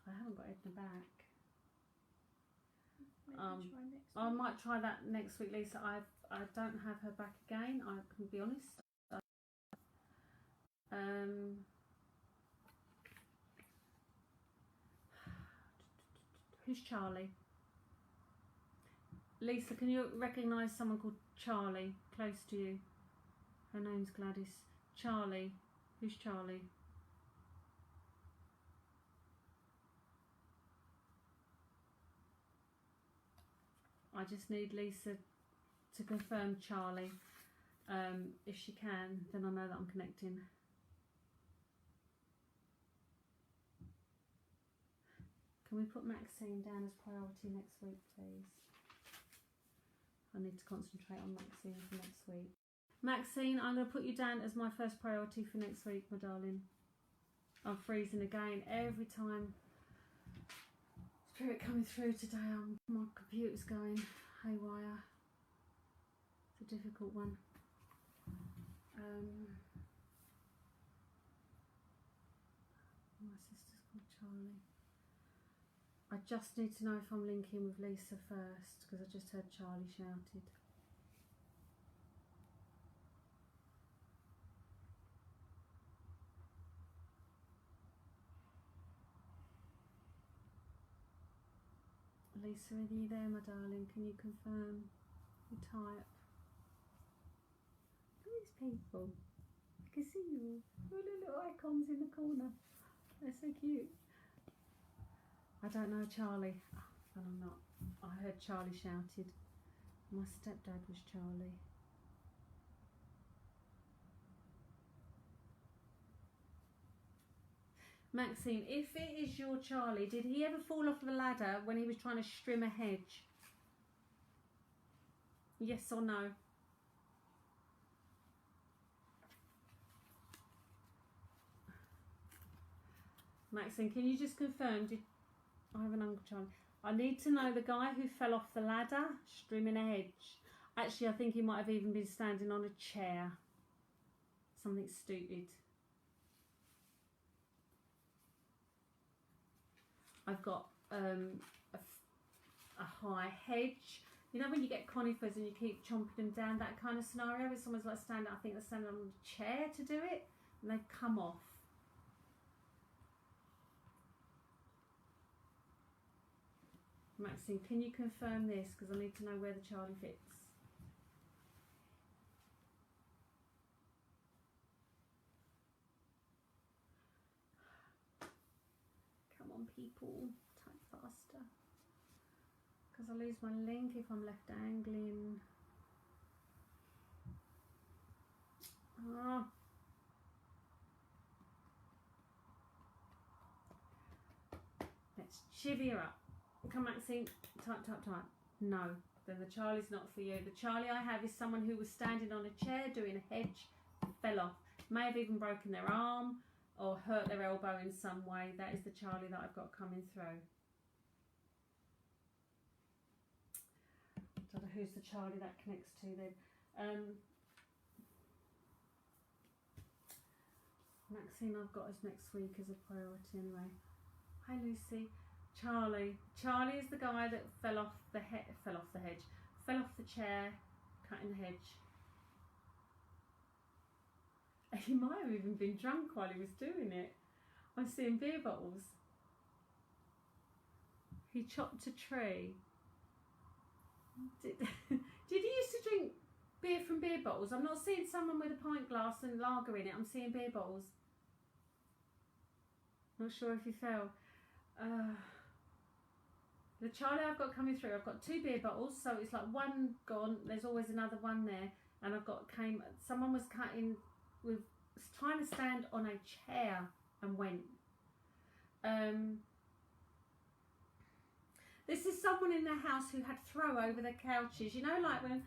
I haven't got Edna back. Maybe try next week. I might try that next week, Lisa. I don't have her back again. I can be honest. Who's Charlie? Lisa, can you recognise someone called Charlie close to you? Her name's Gladys. Charlie. Who's Charlie? I just need Lisa to confirm Charlie. If she can, then I know that I'm connecting. Can we put Maxine down as priority next week, please? I need to concentrate on Maxine for next week. Maxine, I'm going to put you down as my first priority for next week, my darling. I'm freezing again every time. Spirit coming through today. My computer's going haywire. It's a difficult one. My sister's called Charlie. I just need to know if I'm linking with Lisa first, because I just heard Charlie shouted. Lisa, are you there, my darling? Can you confirm? You type. Look at these people. I can see you all. Look at the little icons in the corner. They're so cute. I don't know Charlie. Oh, well, I'm not. I heard Charlie shouted. My stepdad was Charlie. Maxine, if it is your Charlie, did he ever fall off of a ladder when he was trying to trim a hedge? Yes or no? Maxine, can you just confirm? Did I have an Uncle Charlie? I need to know the guy who fell off the ladder, trimming a hedge. Actually, I think he might have even been standing on a chair. Something stupid. I've got a high hedge. You know when you get conifers and you keep chomping them down, that kind of scenario where someone's like standing, I think they're standing on a chair to do it, and they come off. Maxine, can you confirm this? Because I need to know where the Charlie fits. Come on, people, type faster. Because I lose my link if I'm left angling. Ah. Let's chivvy her up. Come Maxine, type. No, then the Charlie's not for you. The Charlie I have is someone who was standing on a chair doing a hedge, fell off, may have even broken their arm or hurt their elbow in some way. That is the Charlie that I've got coming through. Don't know who's the Charlie that connects to then. Maxine I've got as next week as a priority anyway. Hi Lucy. Charlie is the guy that fell off the chair, cutting the hedge. He might have even been drunk while he was doing it. I'm seeing beer bottles. He chopped a tree. Did he used to drink beer from beer bottles? I'm not seeing someone with a pint glass and lager in it. I'm seeing beer bottles. Not sure if he fell. The Charlie I've got coming through, I've got 2 beer bottles, so it's like one gone, there's always another one there, and someone was trying to stand on a chair and went. This is someone in their house who had throw over their couches, you know, like when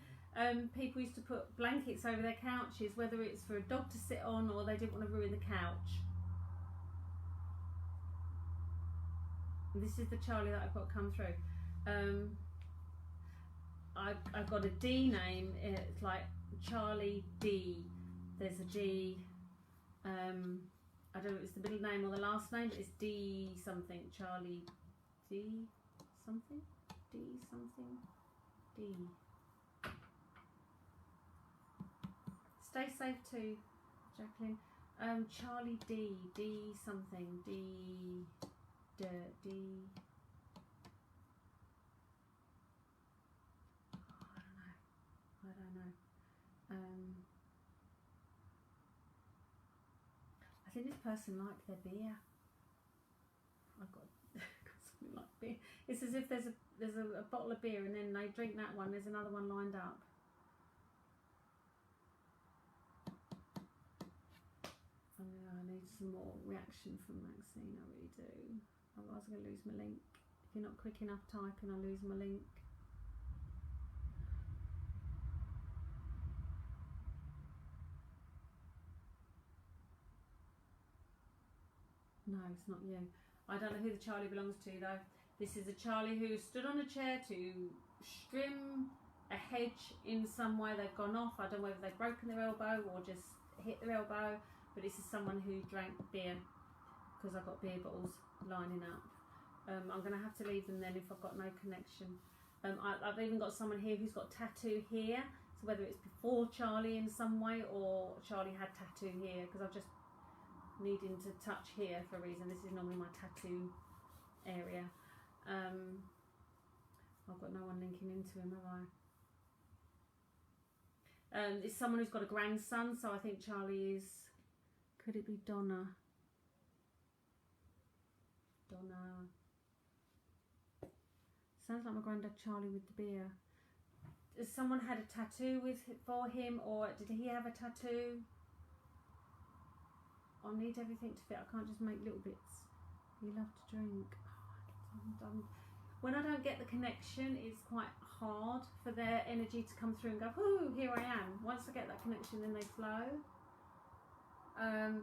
people used to put blankets over their couches, whether it's for a dog to sit on or they didn't want to ruin the couch. This is the Charlie that I've got come through. I've got a D name. It's like Charlie D. There's a D. I don't know if it's the middle name or the last name, but it's D something. Charlie D something. D something. D. Stay safe too, Jacqueline. Charlie D. D something. D. D. I don't know. I think this person liked their beer. I've got something like beer. It's as if there's a bottle of beer and then they drink that one. There's another one lined up. I know I need some more reaction from Maxine, I really do. Otherwise I'm going to lose my link. If you're not quick enough typing, I'll lose my link. No, it's not you. I don't know who the Charlie belongs to though. This is a Charlie who stood on a chair to trim a hedge in some way. They've gone off. I don't know whether they've broken their elbow or just hit their elbow. But this is someone who drank beer, because I've got beer bottles lining up. I'm going to have to leave them then if I've got no connection. I've even got someone here who's got tattoo here. So whether it's before Charlie in some way or Charlie had tattoo here, because I've just needing to touch here for a reason. This is normally my tattoo area. I've got no one linking into him, have I? It's someone who's got a grandson, so I think Charlie is... Could it be Donna? Donna. Sounds like my granddad Charlie with the beer. Has someone had a tattoo for him, or did he have a tattoo? I need everything to fit. I can't just make little bits. You love to drink. When I don't get the connection, it's quite hard for their energy to come through and go, "Whoo, here I am." Once I get that connection, then they flow.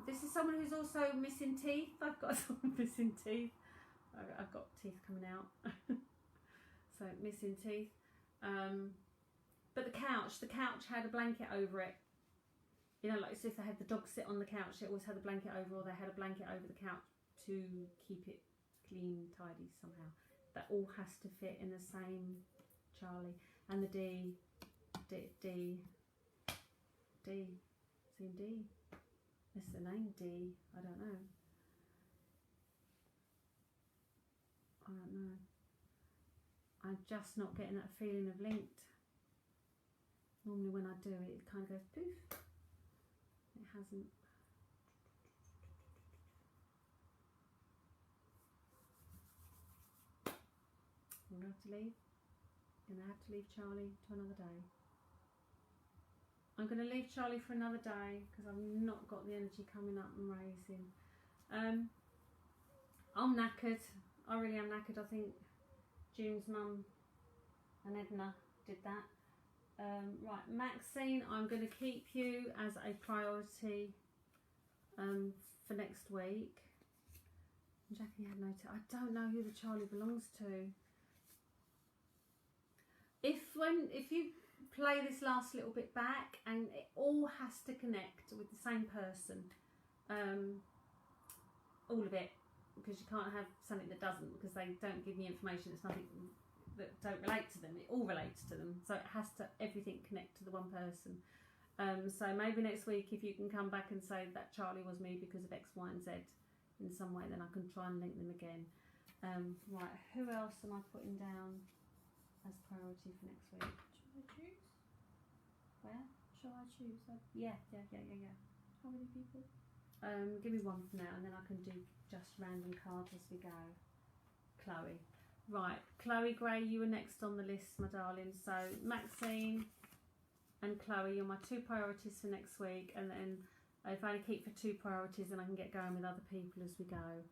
This is someone who's also missing teeth. I've got someone missing teeth. I've got teeth coming out. So missing teeth. But the couch had a blanket over it. You know, like so if they had the dog sit on the couch, they always had a blanket over, or they had a blanket over the couch to keep it clean, tidy somehow. That all has to fit in the same Charlie. And the D. Same D. That's the name, D. I don't know. I'm just not getting that feeling of linked. Normally when I do it, it kind of goes poof. It hasn't. I'm going to have to leave. I'm going to have to leave Charlie to another day. I'm going to leave Charlie for another day because I've not got the energy coming up and raising. I'm knackered. I really am knackered. I think June's mum and Edna did that. Right, Maxine, I'm going to keep you as a priority for next week. Jackie had no I don't know who the Charlie belongs to. If you play this last little bit back and it all has to connect with the same person, all of it, because you can't have something that doesn't, because they don't give me information. It's nothing that don't relate to them. It all relates to them, so it has to everything connect to the one person. So maybe next week if you can come back and say that Charlie was me because of X, Y and Z in some way, then I can try and link them again. Right, who else am I putting down as priority for next week? Shall I choose? Where? Shall I choose? Yeah. How many people? Give me one for now, and then I can do just random cards as we go. Chloe. Right, Chloe Gray, you were next on the list, my darling. So Maxine and Chloe, you're my two priorities for next week, and then if I only keep for two priorities, then I can get going with other people as we go.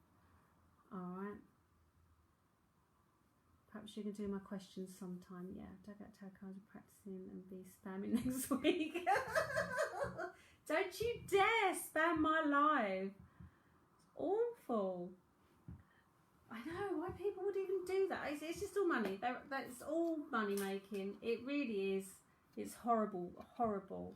Alright. Perhaps you can do my questions sometime. Yeah, don't get to cards of practicing and be spamming next week. Don't you dare spam my live. It's awful. I know, why people would even do that. It's just all money. That's all money making. It really is. It's horrible, horrible.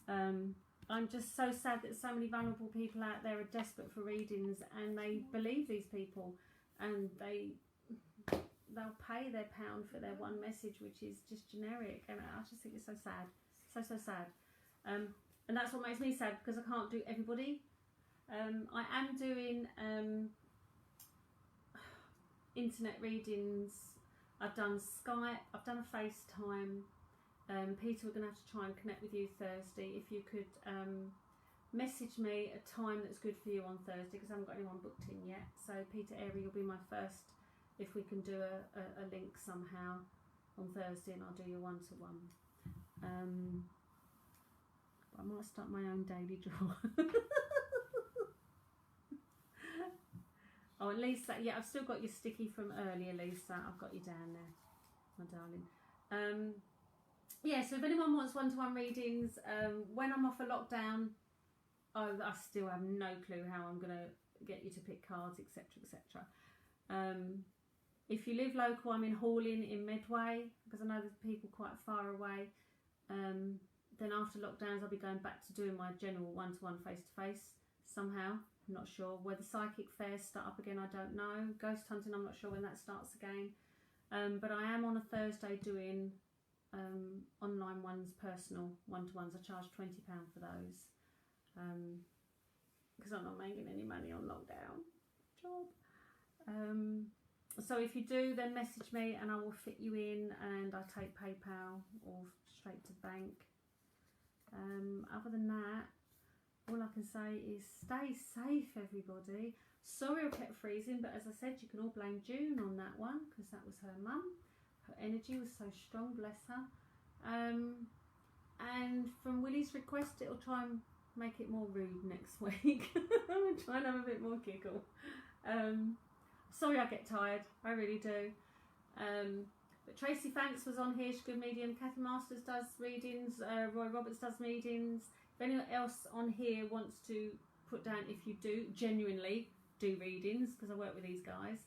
I'm just so sad that so many vulnerable people out there are desperate for readings, and they believe these people, and they'll pay their pound for their one message, which is just generic, and I just think it's so sad, so sad. And that's what makes me sad, because I can't do everybody. I am doing internet readings. I've done Skype, I've done a FaceTime. Peter, we're going to have to try and connect with you Thursday. If you could message me a time that's good for you on Thursday, because I haven't got anyone booked in yet. So Peter Airy will be my first, if we can do a link somehow on Thursday, and I'll do your one-to-one. I might start my own daily draw. Oh, and Lisa, yeah, I've still got your sticky from earlier, Lisa. I've got you down there, my darling. Yeah, so if anyone wants one-to-one readings, when I'm off a lockdown, I still have no clue how I'm going to get you to pick cards, etc., etc. If you live local, I'm in Halling in Medway, because I know there's people quite far away. Then after lockdowns, I'll be going back to doing my general one-to-one face-to-face somehow. I'm not sure. Whether psychic fairs start up again, I don't know. Ghost hunting, I'm not sure when that starts again. But I am on a Thursday doing online ones, personal one-to-ones. I charge £20 for those because I'm not making any money on lockdown. Job. So if you do, then message me and I will fit you in, and I take PayPal or straight to bank. Other than that, all I can say is stay safe, everybody. Sorry I kept freezing, but as I said, you can all blame June on that one, because that was her mum. Her energy was so strong, bless her. And from Willie's request, it'll try and make it more rude next week. I'm try and have a bit more giggle. Sorry I get tired, I really do. But Tracy Fanks was on here, she's a good medium. Kathy Masters does readings, Roy Roberts does readings. If anyone else on here wants to put down if you do genuinely do readings, because I work with these guys,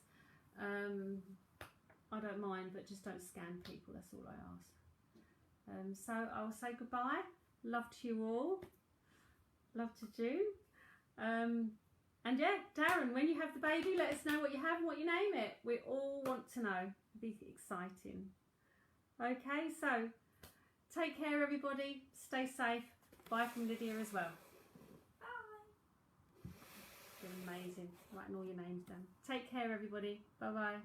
I don't mind, but just don't scam people, that's all I ask. So I'll say goodbye. Love to you all. Love to June. And yeah, Darren, when you have the baby, let us know what you have and what you name it. We all want to know. It'll be exciting. Okay, so take care, everybody. Stay safe. Bye from Lydia as well. Bye. It's been amazing writing all your names down. Take care, everybody. Bye-bye.